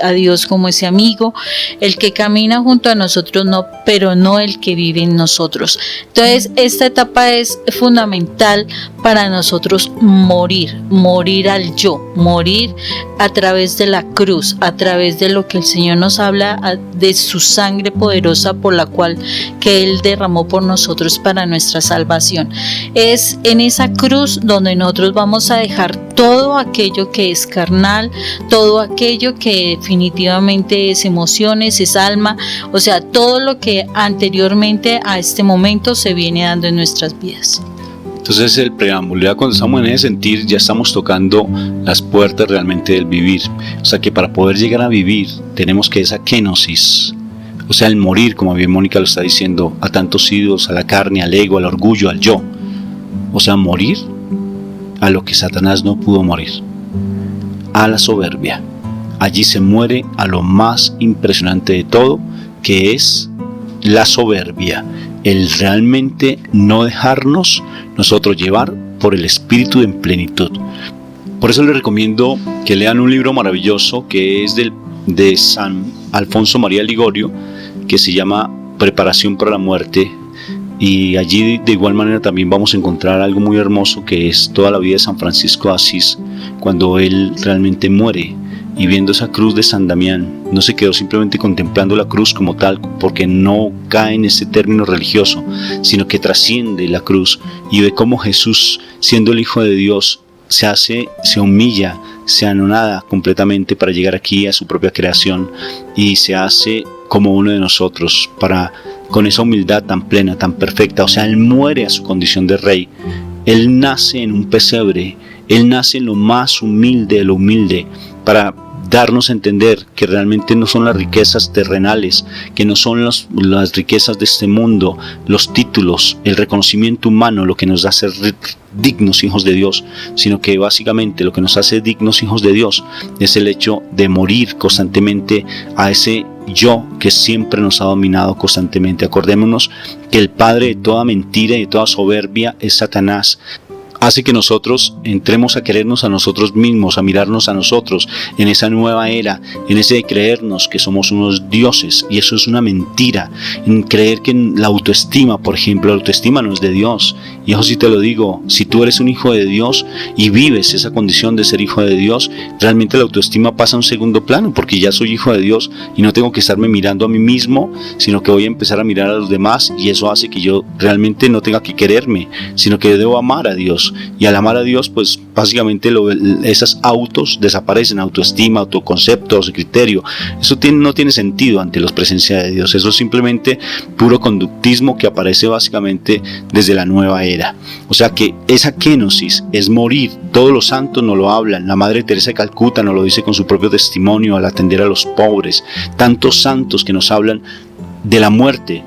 a Dios como ese amigo, el que camina junto a nosotros, pero no el que vive en nosotros. Entonces, esta etapa es fundamental para nosotros morir al yo, morir a través de la cruz, a través de lo que el Señor nos habla, de su sangre poderosa por la cual que Él derramó por nosotros para nuestra salvación. Es en esa cruz donde nosotros vamos a dejar todo aquello que es carnal, todo aquello que definitivamente es emociones, es alma, o sea, todo lo que anteriormente a este momento se viene dando en nuestras vidas. Entonces el preámbulo, ya cuando estamos en ese sentir, ya estamos tocando las puertas realmente del vivir. O sea que para poder llegar a vivir tenemos que esa kenosis, o sea el morir, como bien Mónica lo está diciendo, a tantos ídolos, a la carne, al ego, al orgullo, al yo. O sea, morir a lo que Satanás no pudo morir, a la soberbia. Allí se muere a lo más impresionante de todo, que es la soberbia, el realmente no dejarnos nosotros llevar por el espíritu en plenitud. Por eso les recomiendo que lean un libro maravilloso que es de San Alfonso María Ligorio, que se llama Preparación para la muerte, y allí de igual manera también vamos a encontrar algo muy hermoso, que es toda la vida de San Francisco de Asís, cuando él realmente muere y viendo esa cruz de San Damián, no se quedó simplemente contemplando la cruz como tal, porque no cae en ese término religioso, sino que trasciende la cruz y ve cómo Jesús, siendo el Hijo de Dios, se humilla, se anonada completamente para llegar aquí a su propia creación, y se hace como uno de nosotros para con esa humildad tan plena, tan perfecta. O sea, Él muere a su condición de rey. Él nace en un pesebre, Él nace en lo más humilde de lo humilde, para darnos a entender que realmente no son las riquezas terrenales, que no son las riquezas de este mundo, los títulos, el reconocimiento humano lo que nos da ser dignos hijos de Dios, sino que básicamente lo que nos hace dignos hijos de Dios es el hecho de morir constantemente a ese yo que siempre nos ha dominado constantemente. Acordémonos que el padre de toda mentira y de toda soberbia es Satanás. Hace que nosotros entremos a querernos a nosotros mismos, a mirarnos a nosotros en esa nueva era, en ese de creernos que somos unos dioses, y eso es una mentira. En creer que la autoestima, por ejemplo, la autoestima no es de Dios. Y eso sí te lo digo, si tú eres un hijo de Dios y vives esa condición de ser hijo de Dios, realmente la autoestima pasa a un segundo plano, porque ya soy hijo de Dios y no tengo que estarme mirando a mí mismo, sino que voy a empezar a mirar a los demás, y eso hace que yo realmente no tenga que quererme, sino que debo amar a Dios. Y al amar a Dios, pues básicamente esas autos desaparecen, autoestima, autoconceptos, criterio. Eso no tiene sentido ante la presencia de Dios. Eso es simplemente puro conductismo que aparece básicamente desde la nueva era. O sea que esa kenosis es morir. Todos los santos nos lo hablan. La Madre Teresa de Calcuta nos lo dice con su propio testimonio al atender a los pobres. Tantos santos que nos hablan de la muerte.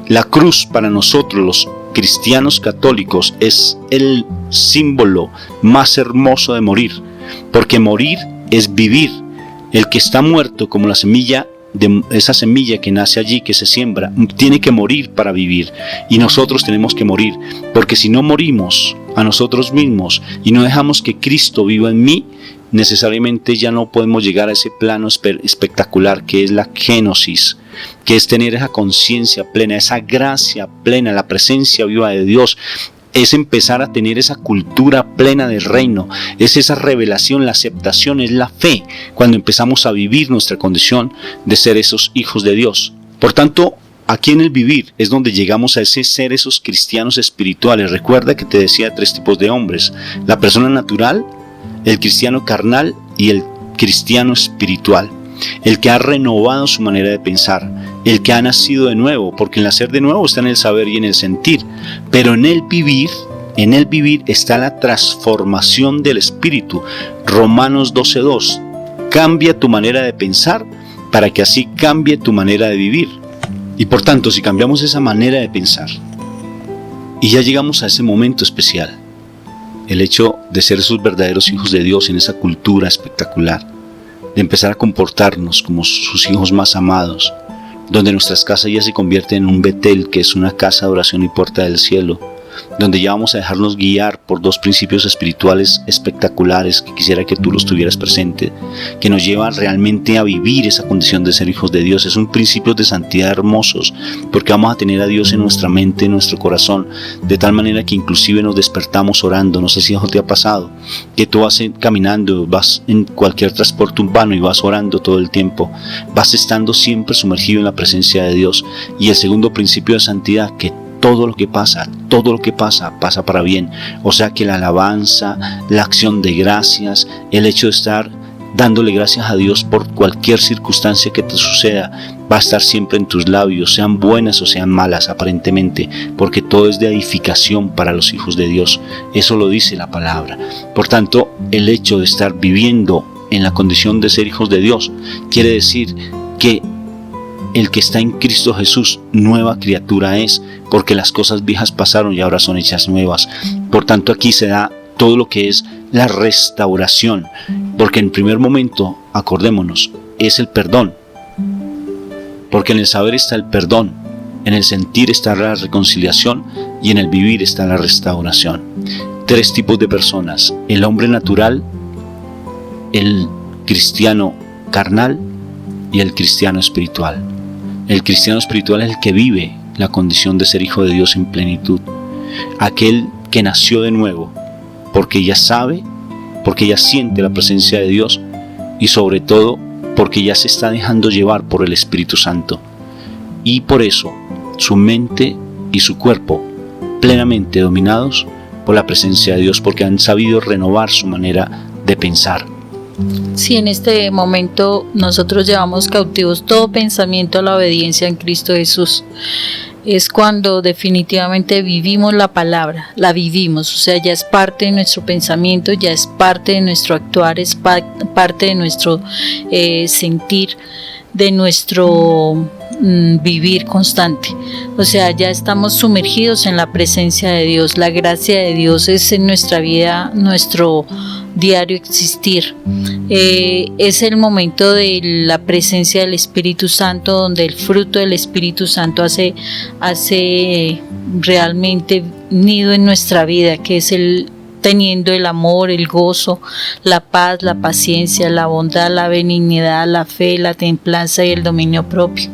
La cruz para nosotros los cristianos católicos es el símbolo más hermoso de morir, porque morir es vivir. El que está muerto, como la semilla, esa semilla que nace allí, que se siembra, tiene que morir para vivir, y nosotros tenemos que morir, porque si no morimos a nosotros mismos y no dejamos que Cristo viva en mí, necesariamente ya no podemos llegar a ese plano espectacular que es la kenosis, que es tener esa conciencia plena, esa gracia plena, la presencia viva de Dios. Es empezar a tener esa cultura plena del reino, es esa revelación, la aceptación, es la fe, cuando empezamos a vivir nuestra condición de ser esos hijos de Dios. Por tanto, aquí en el vivir es donde llegamos a ese ser, esos cristianos espirituales. Recuerda que te decía 3 tipos de hombres: la persona natural, el cristiano carnal y el cristiano espiritual. El que ha renovado su manera de pensar, el que ha nacido de nuevo, porque el nacer de nuevo está en el saber y en el sentir, pero en el vivir está la transformación del espíritu. Romanos 12:2, cambia tu manera de pensar para que así cambie tu manera de vivir. Y por tanto, si cambiamos esa manera de pensar y ya llegamos a ese momento especial, el hecho de ser esos verdaderos hijos de Dios en esa cultura espectacular, de empezar a comportarnos como sus hijos más amados, donde nuestras casas ya se convierten en un Betel, que es una casa de oración y puerta del cielo, donde ya vamos a dejarnos guiar por 2 principios espirituales espectaculares que quisiera que tú los tuvieras presente, que nos llevan realmente a vivir esa condición de ser hijos de Dios. Es un principio de santidad hermosos, porque vamos a tener a Dios en nuestra mente, en nuestro corazón, de tal manera que inclusive nos despertamos orando. No sé si eso te ha pasado, que tú vas caminando, vas en cualquier transporte urbano y vas orando todo el tiempo, vas estando siempre sumergido en la presencia de Dios. Y el segundo principio de santidad, que todo lo que pasa pasa para bien. O sea que la alabanza, la acción de gracias, el hecho de estar dándole gracias a Dios por cualquier circunstancia que te suceda, va a estar siempre en tus labios, sean buenas o sean malas aparentemente, porque todo es de edificación para los hijos de Dios. Eso lo dice la palabra. Por tanto, el hecho de estar viviendo en la condición de ser hijos de Dios quiere decir que el que está en Cristo Jesús, nueva criatura es, porque las cosas viejas pasaron y ahora son hechas nuevas. Por tanto, aquí se da todo lo que es la restauración, porque en primer momento, acordémonos, es el perdón, porque en el saber está el perdón, en el sentir está la reconciliación y en el vivir está la restauración. 3 tipos de personas: el hombre natural, el cristiano carnal y el cristiano espiritual. El cristiano espiritual es el que vive la condición de ser hijo de Dios en plenitud, aquel que nació de nuevo, porque ya sabe, porque ya siente la presencia de Dios y sobre todo porque ya se está dejando llevar por el Espíritu Santo, y por eso su mente y su cuerpo plenamente dominados por la presencia de Dios, porque han sabido renovar su manera de pensar. Si en este momento nosotros llevamos cautivos todo pensamiento a la obediencia en Cristo Jesús, es cuando definitivamente vivimos la palabra, la vivimos, o sea, ya es parte de nuestro pensamiento, ya es parte de nuestro actuar, es parte de nuestro sentir, de nuestro vivir constante. O sea, ya estamos sumergidos en la presencia de Dios, la gracia de Dios es en nuestra vida, nuestro diario existir. Es el momento de la presencia del Espíritu Santo, donde el fruto del Espíritu Santo hace realmente nido en nuestra vida, que es teniendo el amor, el gozo, la paz, la paciencia, la bondad, la benignidad, la fe, la templanza y el dominio propio.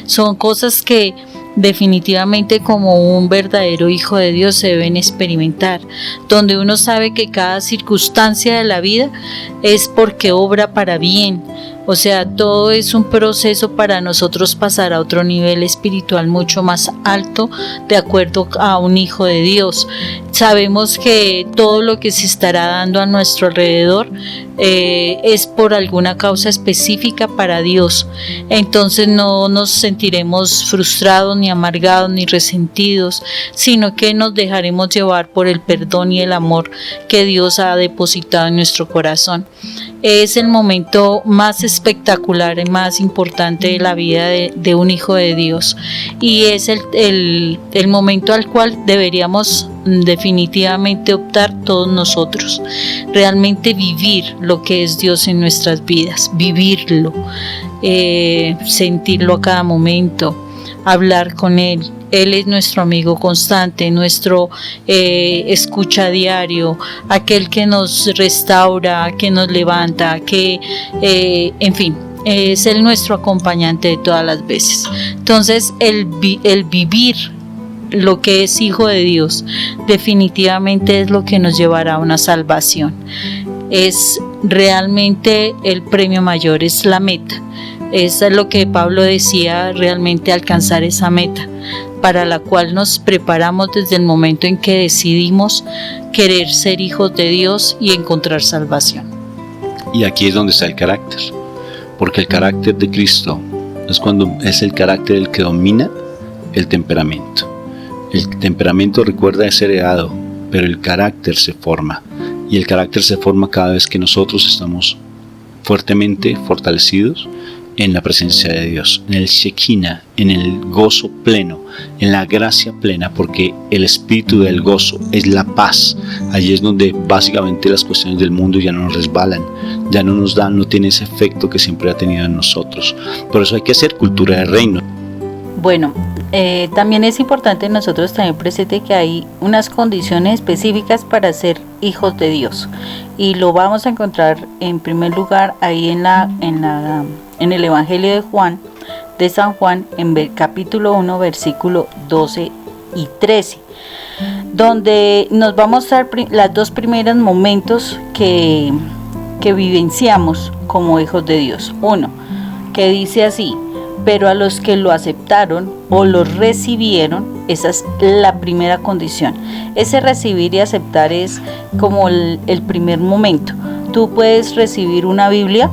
Son cosas que definitivamente como un verdadero hijo de Dios se deben experimentar, donde uno sabe que cada circunstancia de la vida es porque obra para bien. O sea, todo es un proceso para nosotros pasar a otro nivel espiritual mucho más alto, de acuerdo a un hijo de Dios. Sabemos que todo lo que se estará dando a nuestro alrededor es por alguna causa específica para Dios. Entonces no nos sentiremos frustrados, ni amargados, ni resentidos, sino que nos dejaremos llevar por el perdón y el amor que Dios ha depositado en nuestro corazón. Es el momento más espectacular y más importante de la vida de un hijo de Dios, y es el momento al cual deberíamos definitivamente optar todos nosotros, realmente vivir lo que es Dios en nuestras vidas, vivirlo, sentirlo a cada momento, hablar con Él. Él es nuestro amigo constante, nuestro escucha diario, aquel que nos restaura, que nos levanta, que, en fin, es Él nuestro acompañante de todas las veces. Entonces, el vivir lo que es hijo de Dios definitivamente es lo que nos llevará a una salvación. Es realmente el premio mayor, es la meta. Eso es lo que Pablo decía, realmente alcanzar esa meta, para la cual nos preparamos desde el momento en que decidimos querer ser hijos de Dios y encontrar salvación. Y aquí es donde está el carácter, porque el carácter de Cristo es el carácter el que domina el temperamento. El temperamento, recuerda, es heredado, pero el carácter se forma, y el carácter se forma cada vez que nosotros estamos fuertemente fortalecidos en la presencia de Dios, en el Shekinah, en el gozo pleno, en la gracia plena, porque el espíritu del gozo es la paz. Allí es donde básicamente las cuestiones del mundo ya no nos resbalan, ya no nos dan, no tiene ese efecto que siempre ha tenido en nosotros. Por eso hay que hacer cultura de reino. Bueno, también es importante nosotros tener presente que hay unas condiciones específicas para ser hijos de Dios, y lo vamos a encontrar en primer lugar ahí en el Evangelio de Juan, de San Juan, en capítulo 1, versículo 12 y 13, donde nos va a mostrar los dos primeros momentos que vivenciamos como hijos de Dios. Uno, que dice así: pero a los que lo aceptaron o lo recibieron, esa es la primera condición. Ese recibir y aceptar es como el primer momento. Tú puedes recibir una Biblia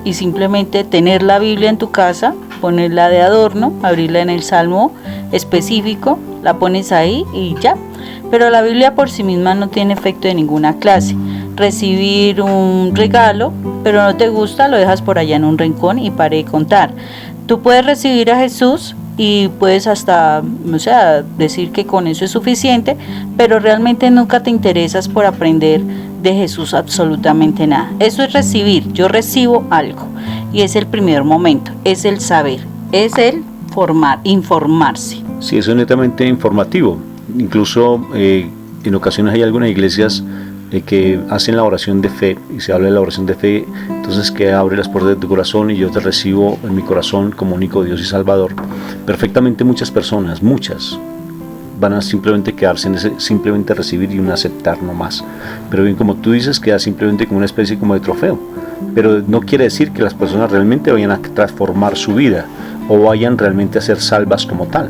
y simplemente tener la Biblia en tu casa, ponerla de adorno, abrirla en el salmo específico, la pones ahí y ya. Pero la Biblia por sí misma no tiene efecto de ninguna clase. Recibir un regalo, pero no te gusta, lo dejas por allá en un rincón y pare de contar. Tú puedes recibir a Jesús y puedes hasta, decir que con eso es suficiente, pero realmente nunca te interesas por aprender de Jesús absolutamente nada. Eso es recibir. Yo recibo algo y es el primer momento, es el saber, es el informarse. Sí, eso es netamente informativo. Incluso en ocasiones hay algunas iglesias que hacen la oración de fe, y se habla de la oración de fe, entonces que abre las puertas de tu corazón y yo te recibo en mi corazón como único Dios y Salvador. Perfectamente muchas personas, van a simplemente quedarse en ese simplemente recibir y un aceptar no más. Pero bien, como tú dices, queda simplemente como una especie como de trofeo. Pero no quiere decir que las personas realmente vayan a transformar su vida o vayan realmente a ser salvas como tal.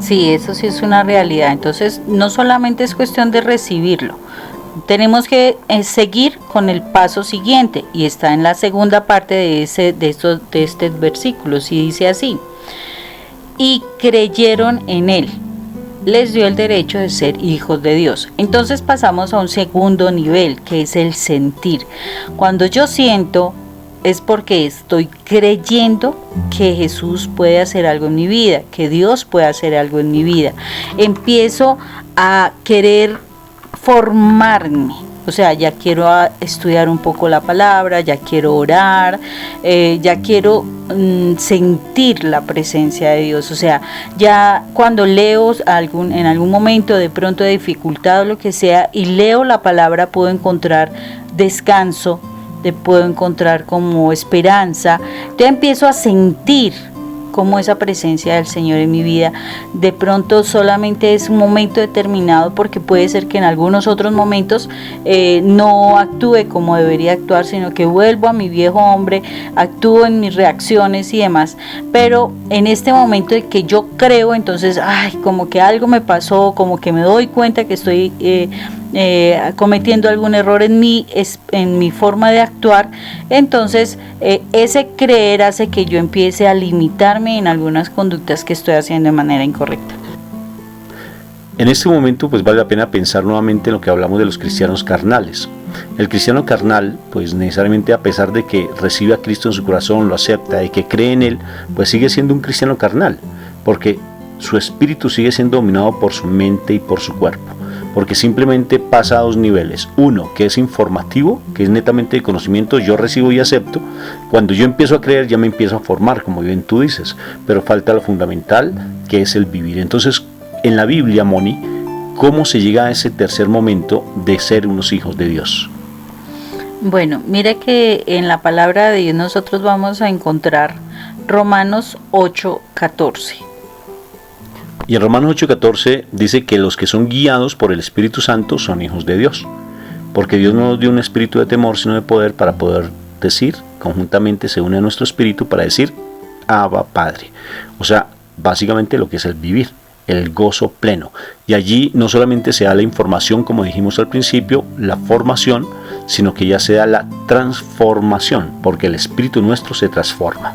Sí, eso sí es una realidad. Entonces no solamente es cuestión de recibirlo, tenemos que seguir con el paso siguiente, y está en la segunda parte de este versículo, y dice así: y creyeron en Él. Les dio el derecho de ser hijos de Dios. Entonces pasamos a un segundo nivel, que es el sentir. Cuando yo siento, es porque estoy creyendo que Jesús puede hacer algo en mi vida, que Dios puede hacer algo en mi vida. Empiezo a querer formarme. O sea, ya quiero estudiar un poco la palabra, ya quiero orar, ya quiero sentir la presencia de Dios. O sea, ya cuando leo en algún momento de pronto de dificultad o lo que sea, y leo la palabra, puedo encontrar descanso, puedo encontrar como esperanza. Ya empiezo a sentir como esa presencia del Señor en mi vida. De pronto solamente es un momento determinado, porque puede ser que en algunos otros momentos no actúe como debería actuar, sino que vuelvo a mi viejo hombre, actúo en mis reacciones y demás. Pero en este momento de que yo creo, entonces, como que algo me pasó, como que me doy cuenta que estoy cometiendo algún error en mi forma de actuar. Entonces ese creer hace que yo empiece a limitarme en algunas conductas que estoy haciendo de manera incorrecta. En este momento pues vale la pena pensar nuevamente en lo que hablamos de los cristianos carnales. El cristiano carnal, pues necesariamente, a pesar de que recibe a Cristo en su corazón, lo acepta y que cree en Él, pues sigue siendo un cristiano carnal, porque su espíritu sigue siendo dominado por su mente y por su cuerpo. Porque simplemente pasa a dos niveles. Uno, que es informativo, que es netamente de conocimiento, yo recibo y acepto. Cuando yo empiezo a creer, ya me empiezo a formar, como bien tú dices, pero falta lo fundamental, que es el vivir. Entonces, en la Biblia, Moni, ¿cómo se llega a ese tercer momento de ser unos hijos de Dios? Bueno, mira que en la palabra de Dios nosotros vamos a encontrar Romanos 8:14. Y en Romanos 8:14 dice que los que son guiados por el Espíritu Santo son hijos de Dios, porque Dios no nos dio un espíritu de temor, sino de poder, para poder decir, conjuntamente se une a nuestro espíritu para decir, Abba, Padre. O sea, básicamente lo que es el vivir, el gozo pleno. Y allí no solamente se da la información, como dijimos al principio, la formación, sino que ya se da la transformación, porque el espíritu nuestro se transforma.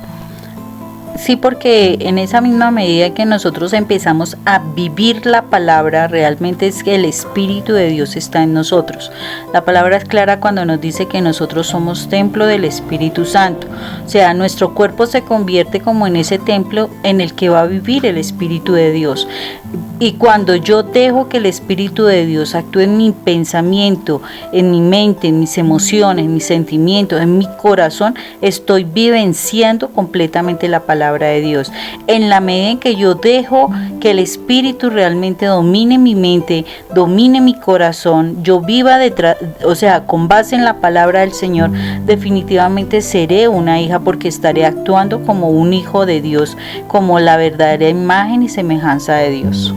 Sí, porque en esa misma medida que nosotros empezamos a vivir la palabra, realmente es que el Espíritu de Dios está en nosotros. La palabra es clara cuando nos dice que nosotros somos templo del Espíritu Santo. O sea, nuestro cuerpo se convierte como en ese templo en el que va a vivir el Espíritu de Dios. Y cuando yo dejo que el Espíritu de Dios actúe en mi pensamiento, en mi mente, en mis emociones, en mis sentimientos, en mi corazón, estoy vivenciando completamente la palabra de Dios. En la medida en que yo dejo que el Espíritu realmente domine mi mente, domine mi corazón, yo viva detrás, o sea, con base en la palabra del Señor, definitivamente seré una hija, porque estaré actuando como un hijo de Dios, como la verdadera imagen y semejanza de Dios.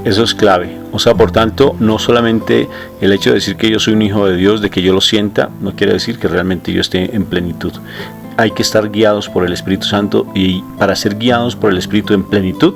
Eso es clave. O sea, por tanto, no solamente el hecho de decir que yo soy un hijo de Dios, de que yo lo sienta, no quiere decir que realmente yo esté en plenitud. Hay que estar guiados por el Espíritu Santo, y para ser guiados por el Espíritu en plenitud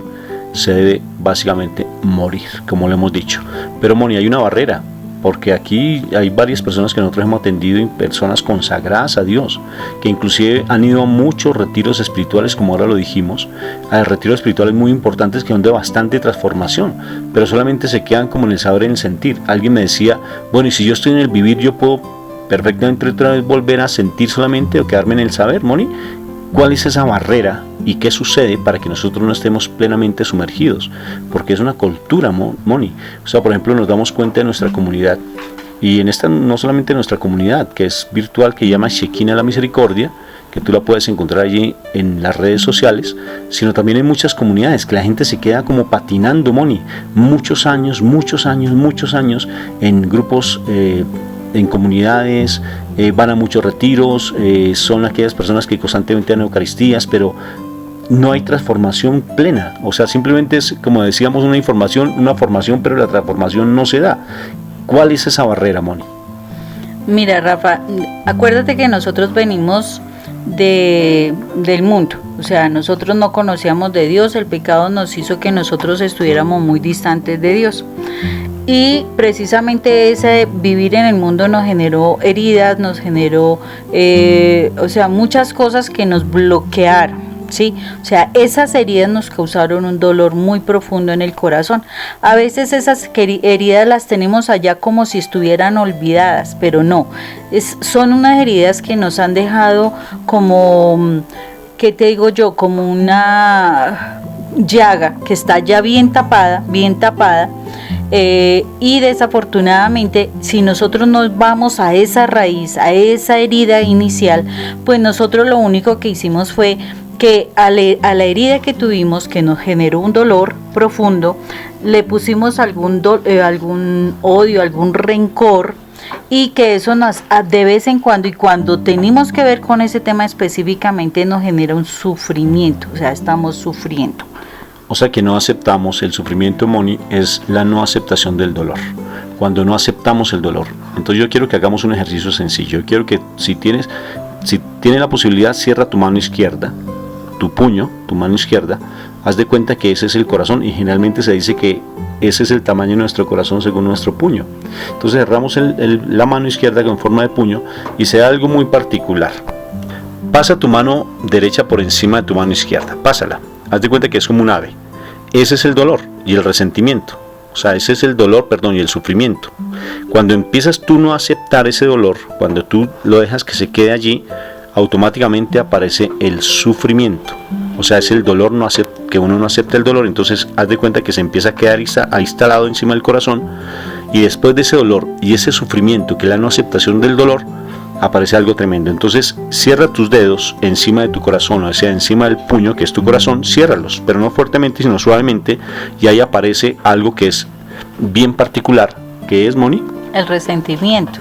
se debe básicamente morir, como lo hemos dicho. Pero Moni, hay una barrera, porque aquí hay varias personas que nosotros hemos atendido, y personas consagradas a Dios, que inclusive han ido a muchos retiros espirituales, como ahora lo dijimos, a retiros espirituales muy importantes que son de bastante transformación, pero solamente se quedan como en el saber, en el sentir. Alguien me decía, bueno, y si yo estoy en el vivir, yo puedo perfectamente otra vez volver a sentir solamente, o quedarme en el saber. Moni, ¿cuál es esa barrera y qué sucede para que nosotros no estemos plenamente sumergidos? Porque es una cultura, Moni. O sea, por ejemplo, nos damos cuenta de nuestra comunidad, y en esta no solamente nuestra comunidad, que es virtual, que llama Shekinah la Misericordia, que tú la puedes encontrar allí en las redes sociales, sino también en muchas comunidades que la gente se queda como patinando, Moni, muchos años en grupos, en comunidades, van a muchos retiros, son aquellas personas que constantemente dan Eucaristías, pero no hay transformación plena. O sea, simplemente es, como decíamos, una formación, pero la transformación no se da. ¿Cuál es esa barrera, Moni? Mira, Rafa, acuérdate que nosotros venimos del mundo. O sea, nosotros no conocíamos de Dios, el pecado nos hizo que nosotros estuviéramos muy distantes de Dios. Y precisamente ese vivir en el mundo nos generó heridas, nos generó, muchas cosas que nos bloquearon. ¿sí? O sea, esas heridas nos causaron un dolor muy profundo en el corazón. A veces esas heridas las tenemos allá como si estuvieran olvidadas, pero no. Son unas heridas que nos han dejado como, ¿qué te digo yo? Como una llaga que está ya bien tapada, y desafortunadamente si nosotros nos vamos a esa raíz, a esa herida inicial, pues nosotros lo único que hicimos fue que a la herida que tuvimos, que nos generó un dolor profundo, le pusimos algún odio, algún rencor, y que eso nos, de vez en cuando, y cuando tenemos que ver con ese tema específicamente, nos genera un sufrimiento, o sea, estamos sufriendo. O sea que no aceptamos el sufrimiento, Moni, es la no aceptación del dolor. Cuando no aceptamos el dolor. Entonces yo quiero que hagamos un ejercicio sencillo. Yo quiero que si tienes la posibilidad, cierra tu mano izquierda, tu puño, tu mano izquierda. Haz de cuenta que ese es el corazón, y generalmente se dice que ese es el tamaño de nuestro corazón según nuestro puño. Entonces cerramos la mano izquierda con forma de puño y sea algo muy particular. Pasa tu mano derecha por encima de tu mano izquierda, pásala. Haz de cuenta que es como un ave. Ese es el dolor y el resentimiento. O sea, ese es el dolor, y el sufrimiento. Cuando empiezas tú no a aceptar ese dolor, cuando tú lo dejas que se quede allí, automáticamente aparece el sufrimiento. O sea, es el dolor, que uno no acepta el dolor. Entonces haz de cuenta que se empieza a quedar instalado encima del corazón, y después de ese dolor y ese sufrimiento, que es la no aceptación del dolor, aparece algo tremendo. Entonces cierra tus dedos encima de tu corazón, o sea, encima del puño que es tu corazón, ciérralos, pero no fuertemente sino suavemente, y ahí aparece algo que es bien particular. ¿Qué es, Moni? El resentimiento.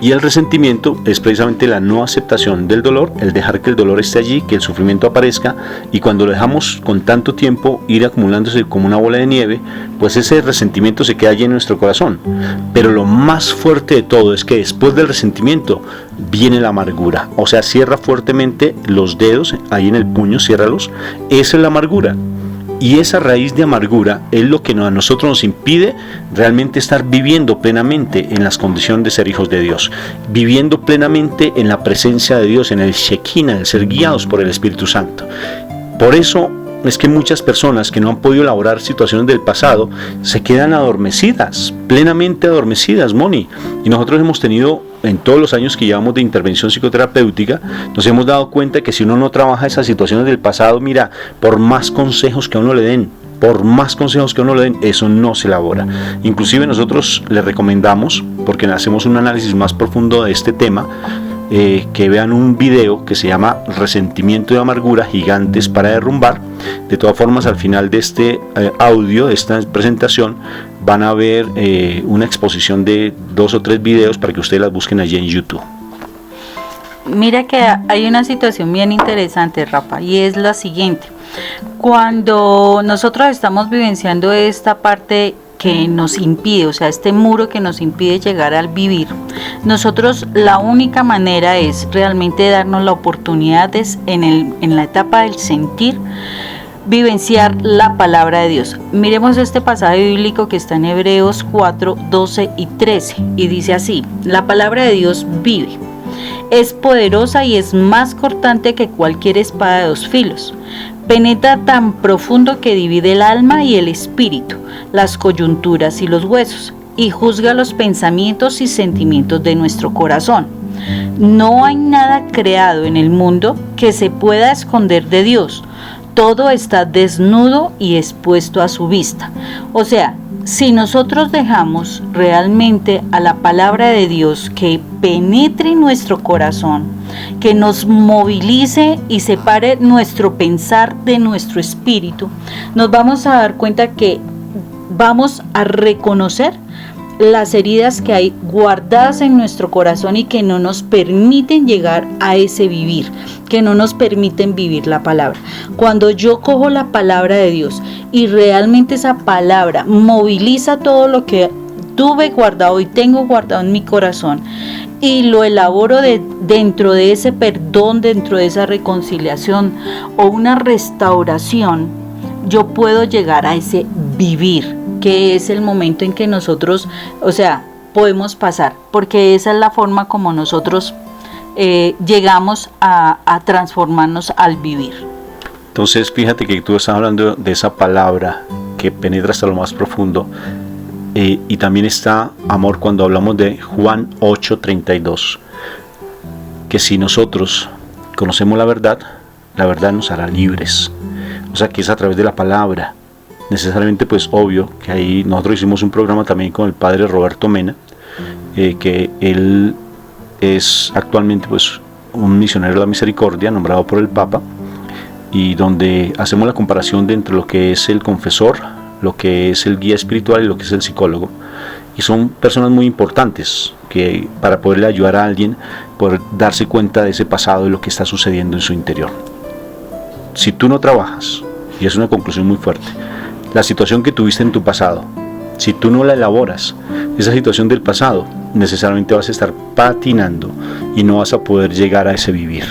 Y el resentimiento es precisamente la no aceptación del dolor, el dejar que el dolor esté allí, que el sufrimiento aparezca, y cuando lo dejamos con tanto tiempo ir acumulándose como una bola de nieve, pues ese resentimiento se queda allí en nuestro corazón. Pero lo más fuerte de todo es que después del resentimiento viene la amargura. O sea, cierra fuertemente los dedos ahí en el puño, ciérralos. Esa es la amargura. Y esa raíz de amargura es lo que a nosotros nos impide realmente estar viviendo plenamente en las condiciones de ser hijos de Dios, viviendo plenamente en la presencia de Dios, en el Shekinah, en ser guiados por el Espíritu Santo. Por eso es que muchas personas que no han podido elaborar situaciones del pasado se quedan adormecidas, plenamente adormecidas, Moni. Y nosotros hemos tenido, en todos los años que llevamos de intervención psicoterapéutica, nos hemos dado cuenta que si uno no trabaja esas situaciones del pasado, mira, por más consejos que a uno le den, eso no se elabora. Inclusive nosotros le recomendamos, porque hacemos un análisis más profundo de este tema, que vean un video que se llama Resentimiento y Amargura, Gigantes para Derrumbar. De todas formas, al final de este audio, de esta presentación, van a ver una exposición de 2 o 3 videos para que ustedes las busquen allí en YouTube. Mira que hay una situación bien interesante, Rafa, y es la siguiente. Cuando nosotros estamos vivenciando esta parte que nos impide, o sea, este muro que nos impide llegar al vivir, nosotros la única manera es realmente darnos la oportunidad en la etapa del sentir, vivenciar la palabra de Dios. Miremos este pasaje bíblico que está en Hebreos 4, 12 y 13, y dice así: la palabra de Dios vive, es poderosa y es más cortante que cualquier espada de 2 filos. Penetra tan profundo que divide el alma y el espíritu, las coyunturas y los huesos, y juzga los pensamientos y sentimientos de nuestro corazón. No hay nada creado en el mundo que se pueda esconder de Dios. Todo está desnudo y expuesto a su vista. O sea, si nosotros dejamos realmente a la palabra de Dios que penetre en nuestro corazón, que nos movilice y separe nuestro pensar de nuestro espíritu, nos vamos a dar cuenta que vamos a reconocer las heridas que hay guardadas en nuestro corazón y que no nos permiten llegar a ese vivir, que no nos permiten vivir la palabra. Cuando yo cojo la palabra de Dios y realmente esa palabra moviliza todo lo que tuve guardado y tengo guardado en mi corazón, y lo elaboro dentro de ese perdón, dentro de esa reconciliación o una restauración, yo puedo llegar a ese vivir, que es el momento en que nosotros, o sea, podemos pasar, porque esa es la forma como nosotros llegamos a transformarnos al vivir. Entonces fíjate que tú estás hablando de esa palabra que penetra hasta lo más profundo, y también está, amor, cuando hablamos de Juan 8:32, que si nosotros conocemos la verdad nos hará libres. O sea que es a través de la palabra. Necesariamente, pues obvio que ahí nosotros hicimos un programa también con el padre Roberto Mena, que él es actualmente pues un misionero de la misericordia nombrado por el Papa, y donde hacemos la comparación de entre lo que es el confesor, lo que es el guía espiritual y lo que es el psicólogo, y son personas muy importantes que para poderle ayudar a alguien, poder darse cuenta de ese pasado y lo que está sucediendo en su interior. Si tú no trabajas, y es una conclusión muy fuerte, la situación que tuviste en tu pasado, si tú no la elaboras, esa situación del pasado, necesariamente vas a estar patinando y no vas a poder llegar a ese vivir.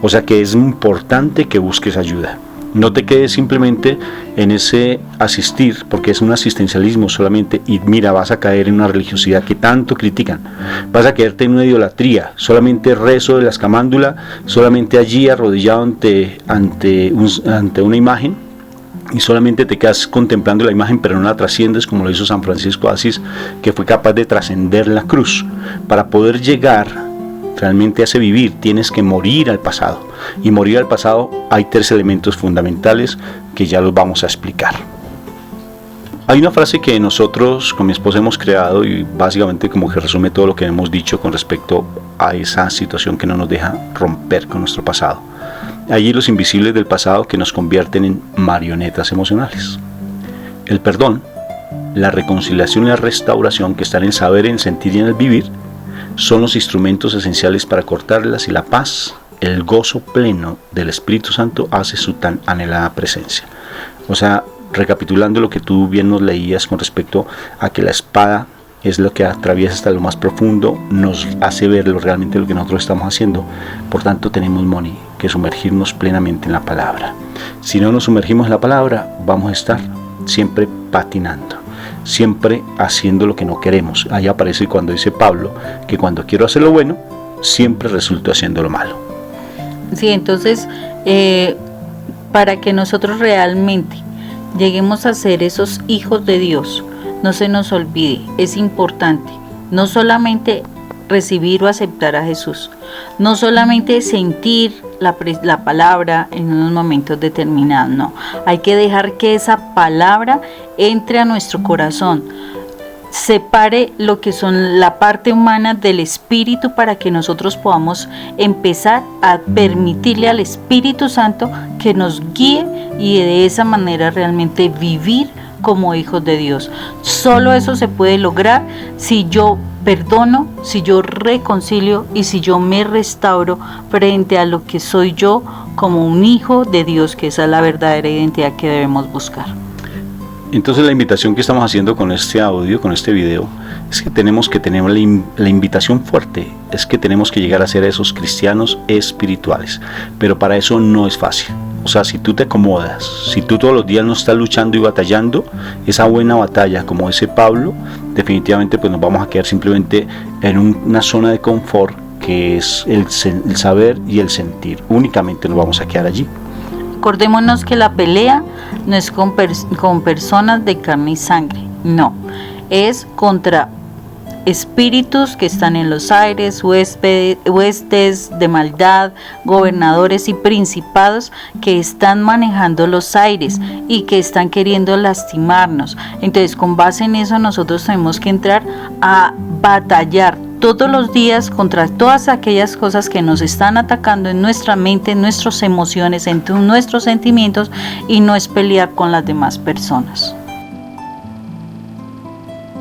O sea que es importante que busques ayuda. No te quedes simplemente en ese asistir, porque es un asistencialismo solamente, y mira, vas a caer en una religiosidad que tanto critican. Vas a caerte en una idolatría, solamente rezo de la escamándula, solamente allí arrodillado ante una imagen, y solamente te quedas contemplando la imagen, pero no la trasciendes, como lo hizo San Francisco de Asís, que fue capaz de trascender la cruz. Para poder llegar realmente a ese vivir, tienes que morir al pasado, y morir al pasado hay 3 elementos fundamentales que ya los vamos a explicar. Hay una frase que nosotros con mi esposa hemos creado, y básicamente como que resume todo lo que hemos dicho con respecto a esa situación que no nos deja romper con nuestro pasado. Allí los invisibles del pasado que nos convierten en marionetas emocionales. El perdón, la reconciliación y la restauración, que están en el saber, en el sentir y en el vivir, son los instrumentos esenciales para cortarlas, y la paz, el gozo pleno del Espíritu Santo hace su tan anhelada presencia. O sea, recapitulando lo que tú bien nos leías con respecto a que la espada es lo que atraviesa hasta lo más profundo, nos hace ver realmente lo que nosotros estamos haciendo. Por tanto, tenemos, Moni, que sumergirnos plenamente en la palabra. Si no nos sumergimos en la palabra, vamos a estar siempre patinando, siempre haciendo lo que no queremos. Ahí aparece cuando dice Pablo que cuando quiero hacer lo bueno, siempre resulto haciendo lo malo. Sí, entonces, para que nosotros realmente lleguemos a ser esos hijos de Dios, no se nos olvide, es importante no solamente recibir o aceptar a Jesús, no solamente sentir la palabra en unos momentos determinados, no, hay que dejar que esa palabra entre a nuestro corazón, separe lo que son la parte humana del espíritu, para que nosotros podamos empezar a permitirle al Espíritu Santo que nos guíe, y de esa manera realmente vivir como hijos de Dios. Solo eso se puede lograr si yo perdono, si yo reconcilio y si yo me restauro frente a lo que soy yo como un hijo de Dios, que esa es la verdadera identidad que debemos buscar. Entonces la invitación que estamos haciendo con este audio, con este video, es que tenemos que tener la invitación fuerte, es que tenemos que llegar a ser esos cristianos espirituales, pero para eso no es fácil. O sea, si tú te acomodas, si tú todos los días no estás luchando y batallando esa buena batalla como ese Pablo, definitivamente pues nos vamos a quedar simplemente en una zona de confort, que es el saber y el sentir. Únicamente nos vamos a quedar allí. Acordémonos que la pelea no es con personas de carne y sangre, no, es contra espíritus que están en los aires, huestes de maldad, gobernadores y principados que están manejando los aires y que están queriendo lastimarnos. Entonces, con base en eso, nosotros tenemos que entrar a batallar todos los días contra todas aquellas cosas que nos están atacando en nuestra mente, en nuestras emociones, en nuestros sentimientos, y no es pelear con las demás personas.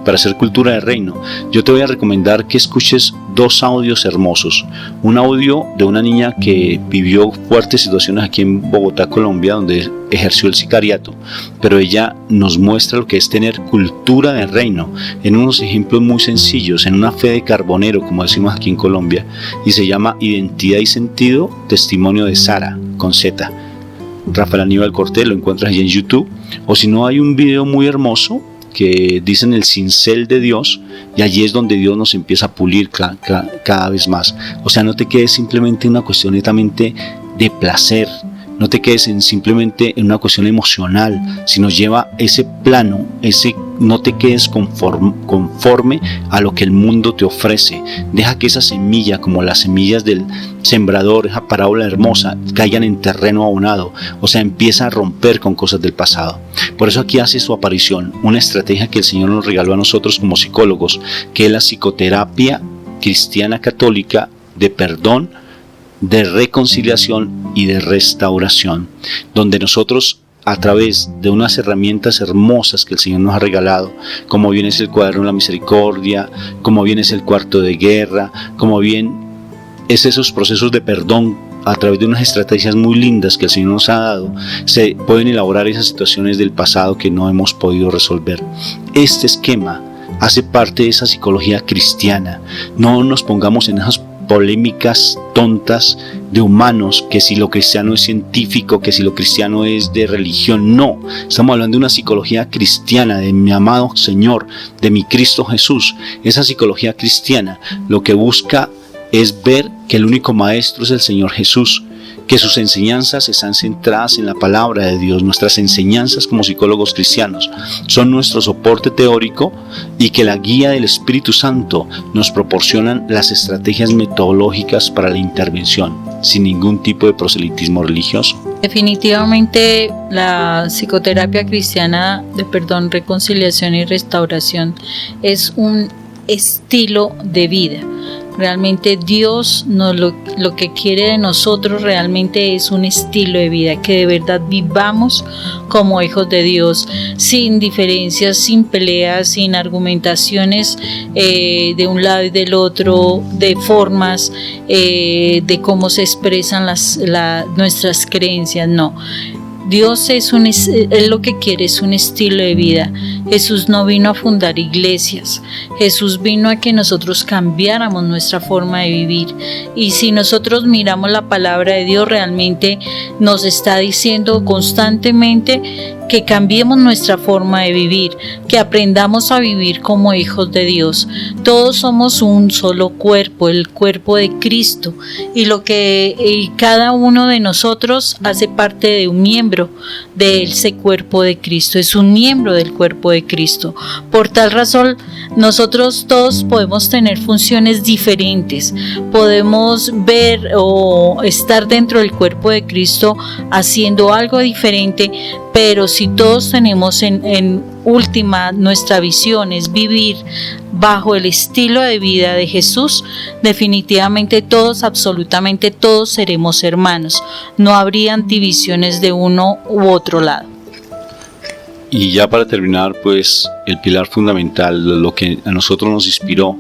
Para hacer cultura de reino, yo te voy a recomendar que escuches 2 audios hermosos. Un audio de una niña que vivió fuertes situaciones aquí en Bogotá, Colombia, donde ejerció el sicariato, pero ella nos muestra lo que es tener cultura de reino en unos ejemplos muy sencillos, en una fe de carbonero, como decimos aquí en Colombia, y se llama Identidad y Sentido, Testimonio de Sara, con Z. Rafael Aníbal Cortés, lo encuentras allí en YouTube, o si no, hay un video muy hermoso que dicen el cincel de Dios, y allí es donde Dios nos empieza a pulir cada vez más. O sea, no te quedes simplemente en una cuestión netamente de placer, no te quedes simplemente en una cuestión emocional, sino lleva ese plano, no te quedes conforme a lo que el mundo te ofrece. Deja que esa semilla, como las semillas del sembrador, esa parábola hermosa, caigan en terreno abonado. O sea, empieza a romper con cosas del pasado. Por eso aquí hace su aparición una estrategia que el Señor nos regaló a nosotros como psicólogos, que es la psicoterapia cristiana católica de perdón, de reconciliación y de restauración, donde nosotros, a través de unas herramientas hermosas que el Señor nos ha regalado, como bien es el cuaderno de la misericordia, como bien es el cuarto de guerra, como bien es esos procesos de perdón, a través de unas estrategias muy lindas que el Señor nos ha dado, se pueden elaborar esas situaciones del pasado que no hemos podido resolver. Este esquema hace parte de esa psicología cristiana. No nos pongamos en esas polémicas tontas de humanos, que si lo cristiano es científico, que si lo cristiano es de religión. No, estamos hablando de una psicología cristiana, de mi amado Señor, de mi Cristo Jesús. Esa psicología cristiana lo que busca es ver que el único maestro es el Señor Jesús, que sus enseñanzas están centradas en la palabra de Dios. Nuestras enseñanzas como psicólogos cristianos son nuestro soporte teórico, y que la guía del Espíritu Santo nos proporcionan las estrategias metodológicas para la intervención, sin ningún tipo de proselitismo religioso. Definitivamente la psicoterapia cristiana de perdón, reconciliación y restauración es un estilo de vida. Realmente Dios lo que quiere de nosotros realmente es un estilo de vida, que de verdad vivamos como hijos de Dios, sin diferencias, sin peleas, sin argumentaciones de un lado y del otro, de formas, de cómo se expresan nuestras creencias. No. Dios Él lo que quiere es un estilo de vida. Jesús no vino a fundar iglesias. Jesús vino a que nosotros cambiáramos nuestra forma de vivir. Y si nosotros miramos la palabra de Dios, realmente nos está diciendo constantemente que cambiemos nuestra forma de vivir, que aprendamos a vivir como hijos de Dios. Todos somos un solo cuerpo, el cuerpo de Cristo, y cada uno de nosotros hace parte de un miembro de ese cuerpo de Cristo, es un miembro del cuerpo de Cristo. Por tal razón, nosotros todos podemos tener funciones diferentes, podemos ver o estar dentro del cuerpo de Cristo haciendo algo diferente, pero si todos tenemos en última, nuestra visión es vivir bajo el estilo de vida de Jesús, definitivamente todos, absolutamente todos seremos hermanos. No habrían divisiones de uno u otro lado. Y ya para terminar, pues el pilar fundamental, lo que a nosotros nos inspiró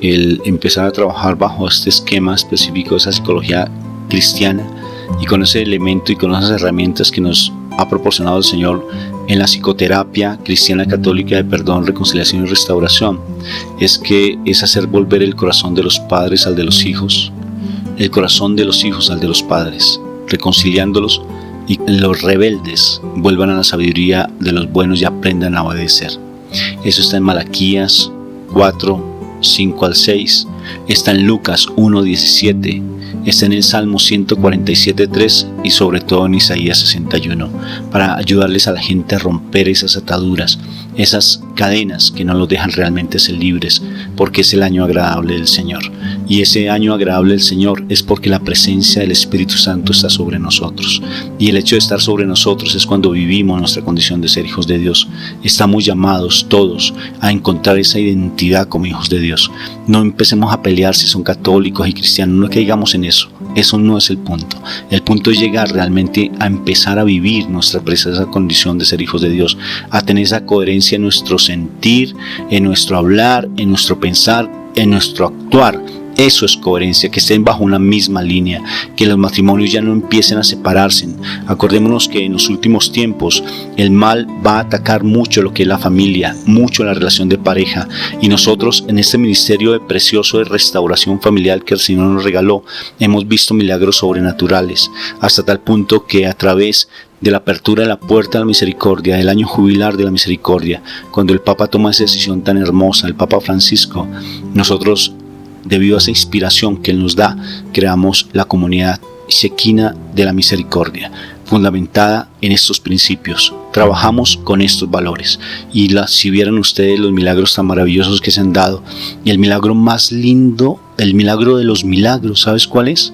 el empezar a trabajar bajo este esquema específico de esa psicología cristiana, y con ese elemento y con esas herramientas que nos ha proporcionado el Señor en la psicoterapia cristiana católica de perdón, reconciliación y restauración, es hacer volver el corazón de los padres al de los hijos, el corazón de los hijos al de los padres, reconciliándolos, y los rebeldes vuelvan a la sabiduría de los buenos y aprendan a obedecer. Eso está en Malaquías 4, 5 al 6, está en Lucas 1, 17, está en el Salmo 147, 3 y sobre todo en Isaías 61, para ayudarles a la gente a romper esas ataduras, esas cadenas que no los dejan realmente ser libres, porque es el año agradable del Señor. Y ese año agradable del Señor es porque la presencia del Espíritu Santo está sobre nosotros. Y el hecho de estar sobre nosotros es cuando vivimos nuestra condición de ser hijos de Dios. Estamos llamados todos a encontrar esa identidad como hijos de Dios. No empecemos a pelear si son católicos y cristianos, no caigamos en eso. Eso no es el punto. El punto es llegar realmente a empezar a vivir nuestra preciosa condición de ser hijos de Dios, a tener esa coherencia en nuestro sentir, en nuestro hablar, en nuestro pensar, en nuestro actuar, Eso es coherencia, que estén bajo una misma línea, que los matrimonios ya no empiecen a separarse. Acordémonos que en los últimos tiempos el mal va a atacar mucho lo que es la familia, mucho la relación de pareja, y nosotros en este ministerio precioso de restauración familiar que el Señor nos regaló, hemos visto milagros sobrenaturales, hasta tal punto que a través de la apertura de la puerta de la misericordia, del año jubilar de la misericordia, cuando el Papa toma esa decisión tan hermosa, el Papa Francisco, nosotros, debido a esa inspiración que Él nos da, creamos la comunidad Shekinah de la misericordia, fundamentada en estos principios. Trabajamos con estos valores, y si vieran ustedes los milagros tan maravillosos que se han dado, y el milagro más lindo, el milagro de los milagros, ¿sabes cuál es?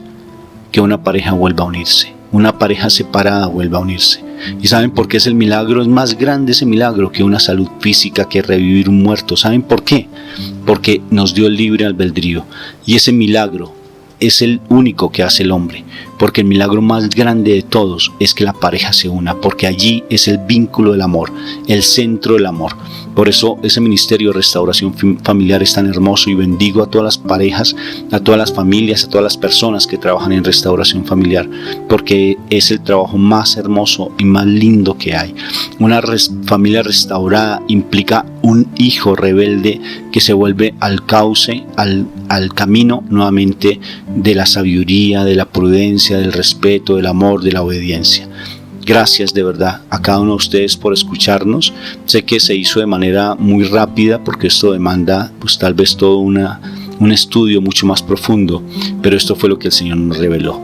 Que una pareja vuelva a unirse, una pareja separada vuelva a unirse. ¿Y saben por qué es el milagro? Es más grande ese milagro que una salud física, que revivir un muerto. ¿Saben por qué? Porque nos dio el libre albedrío, y ese milagro es el único que hace el hombre, porque el milagro más grande de todos es que la pareja se una, porque allí es el vínculo del amor, el centro del amor. Por eso ese ministerio de restauración familiar es tan hermoso, y bendigo a todas las parejas, a todas las familias, a todas las personas que trabajan en restauración familiar, porque es el trabajo más hermoso y más lindo que hay. Una familia restaurada implica un hijo rebelde que se vuelve al cauce, al camino nuevamente de la sabiduría, de la prudencia, del respeto, del amor, de la obediencia. Gracias de verdad a cada uno de ustedes por escucharnos. Sé que se hizo de manera muy rápida, porque esto demanda pues tal vez todo un estudio mucho más profundo, pero esto fue lo que el Señor nos reveló,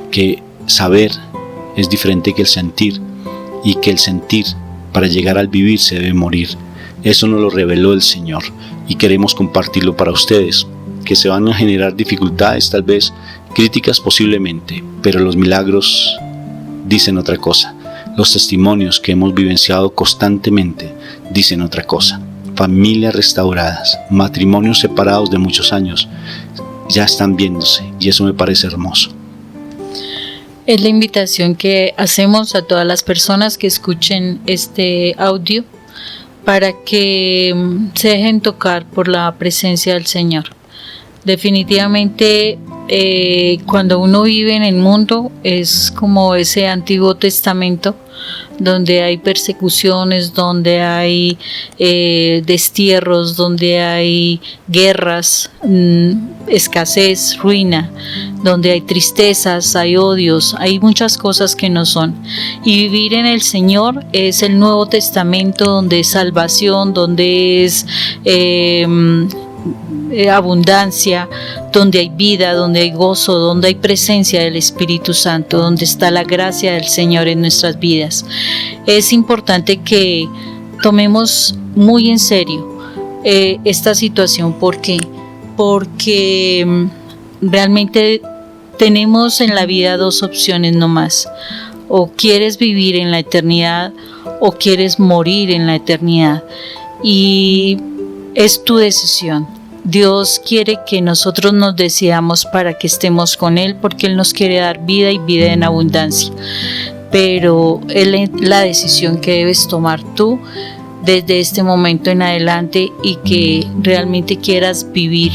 que saber es diferente que el sentir, y que el sentir, para llegar al vivir, se debe morir. Eso nos lo reveló el Señor, y queremos compartirlo para ustedes, que se van a generar dificultades, tal vez críticas posiblemente, pero los milagros dicen otra cosa. Los testimonios que hemos vivenciado constantemente dicen otra cosa. Familias restauradas, matrimonios separados de muchos años, ya están viéndose, y eso me parece hermoso. Es la invitación que hacemos a todas las personas que escuchen este audio, para que se dejen tocar por la presencia del Señor. Definitivamente, cuando uno vive en el mundo, es como ese Antiguo Testamento, donde hay persecuciones, donde hay destierros, donde hay guerras, escasez, ruina, donde hay tristezas, hay odios, hay muchas cosas que no son. Y vivir en el Señor es el Nuevo Testamento, donde es salvación, donde es abundancia, donde hay vida, donde hay gozo, donde hay presencia del Espíritu Santo, donde está la gracia del Señor en nuestras vidas. Es importante que tomemos muy en serio esta situación. ¿Por qué? Porque realmente tenemos en la vida dos opciones nomás: o quieres vivir en la eternidad, o quieres morir en la eternidad, y es tu decisión. Dios quiere que nosotros nos decidamos para que estemos con Él, porque Él nos quiere dar vida, y vida en abundancia. Pero es la decisión que debes tomar tú desde este momento en adelante, y que realmente quieras vivir,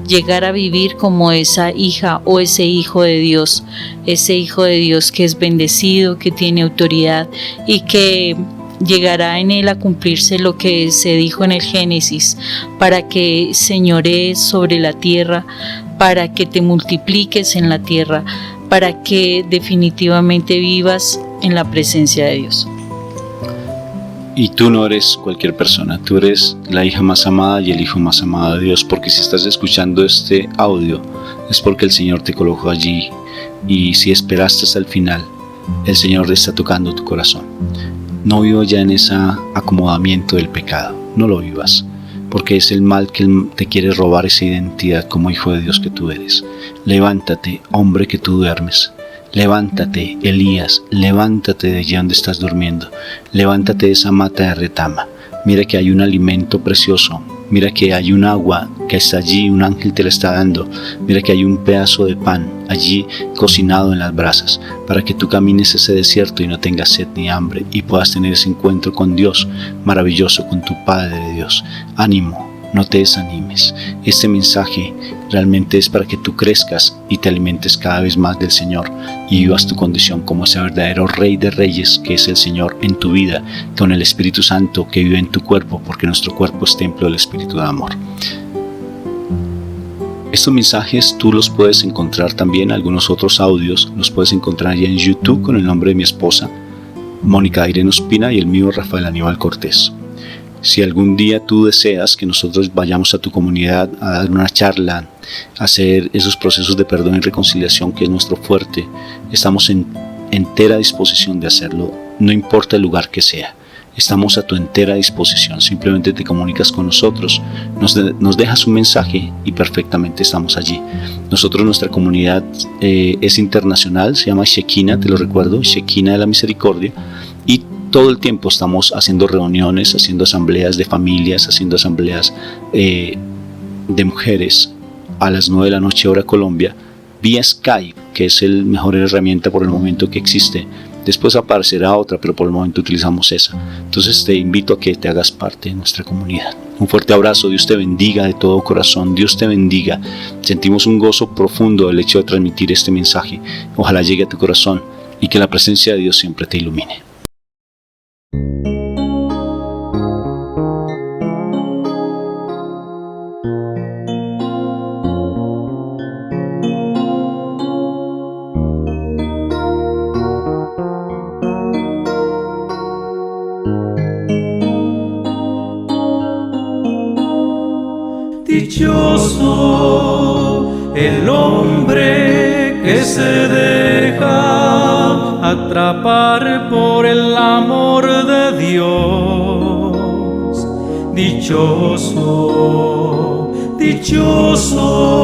llegar a vivir como esa hija o ese hijo de Dios, ese hijo de Dios que es bendecido, que tiene autoridad, y que llegará en él a cumplirse lo que se dijo en el Génesis, para que señorees sobre la tierra, para que te multipliques en la tierra, para que definitivamente vivas en la presencia de Dios. Y tú no eres cualquier persona, tú eres la hija más amada y el hijo más amado de Dios, porque si estás escuchando este audio es porque el Señor te colocó allí, y si esperaste hasta el final, el Señor te está tocando tu corazón. No vivas ya en ese acomodamiento del pecado, no lo vivas, porque es el mal que te quiere robar esa identidad como hijo de Dios que tú eres. Levántate, hombre que tú duermes. Levántate, Elías, levántate de allí donde estás durmiendo. Levántate de esa mata de retama. Mira que hay un alimento precioso. Mira que hay un agua que está allí, un ángel te la está dando. Mira que hay un pedazo de pan allí cocinado en las brasas, para que tú camines ese desierto y no tengas sed ni hambre, y puedas tener ese encuentro con Dios maravilloso, con tu Padre de Dios. Ánimo, no te desanimes. Este mensaje realmente es para que tú crezcas y te alimentes cada vez más del Señor y vivas tu condición como ese verdadero Rey de Reyes que es el Señor en tu vida, con el Espíritu Santo que vive en tu cuerpo, porque nuestro cuerpo es templo del Espíritu de amor. Estos mensajes tú los puedes encontrar también, algunos otros audios los puedes encontrar ya en YouTube con el nombre de mi esposa, Mónica Irene Ospina, y el mío, Rafael Aníbal Cortés. Si algún día tú deseas que nosotros vayamos a tu comunidad a dar una charla, a hacer esos procesos de perdón y reconciliación que es nuestro fuerte, estamos en entera disposición de hacerlo, no importa el lugar que sea. Estamos a tu entera disposición, simplemente te comunicas con nosotros, nos dejas un mensaje y perfectamente estamos allí. Nosotros, nuestra comunidad es internacional, se llama Shekinah, te lo recuerdo, Shekinah de la Misericordia, y todo el tiempo estamos haciendo reuniones, haciendo asambleas de familias, haciendo asambleas de mujeres a las 9 de la noche hora Colombia, vía Skype, que es la mejor herramienta por el momento que existe. Después aparecerá otra, pero por el momento utilizamos esa. Entonces te invito a que te hagas parte de nuestra comunidad. Un fuerte abrazo, Dios te bendiga de todo corazón, Dios te bendiga. Sentimos un gozo profundo del hecho de transmitir este mensaje. Ojalá llegue a tu corazón y que la presencia de Dios siempre te ilumine. Dichoso el hombre que se deja atrapar por el amor de Dios. Dichoso, dichoso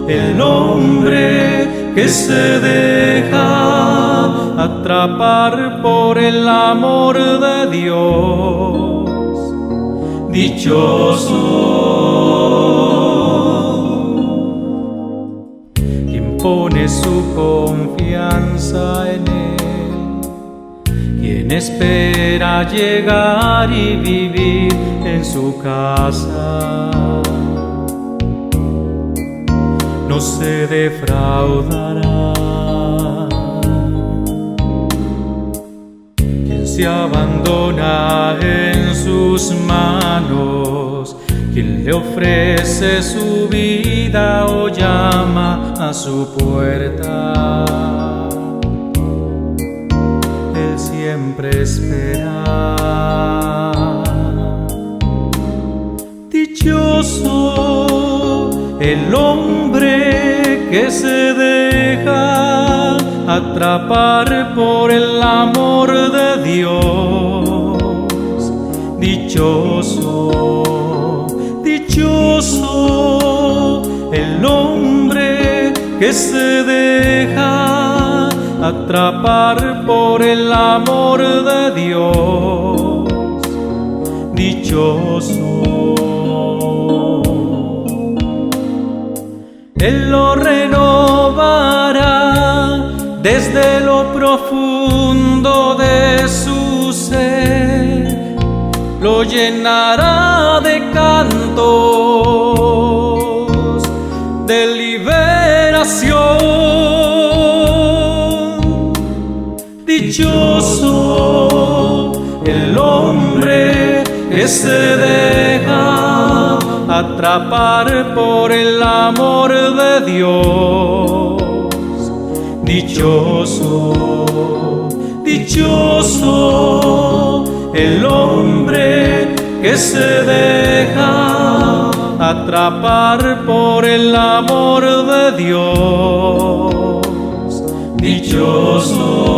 el hombre que se deja atrapar por el amor de Dios. Dichoso quien pone su confianza en Él, quien espera llegar y vivir en su casa, no se defraudará. Quien se abandona en sus manos, quien le ofrece su vida o llama a su puerta, Él siempre espera. Dichoso el hombre que se deja atrapar por el amor de Dios. Dichoso, dichoso el hombre que se deja atrapar por el amor de Dios. Dichoso, Él lo renovará desde lo profundo de su ser, lo llenará de cantos de liberación. Dichoso el hombre que se deja atrapar por el amor de Dios. Dichoso, dichoso el hombre que se deja atrapar por el amor de Dios. Dichoso.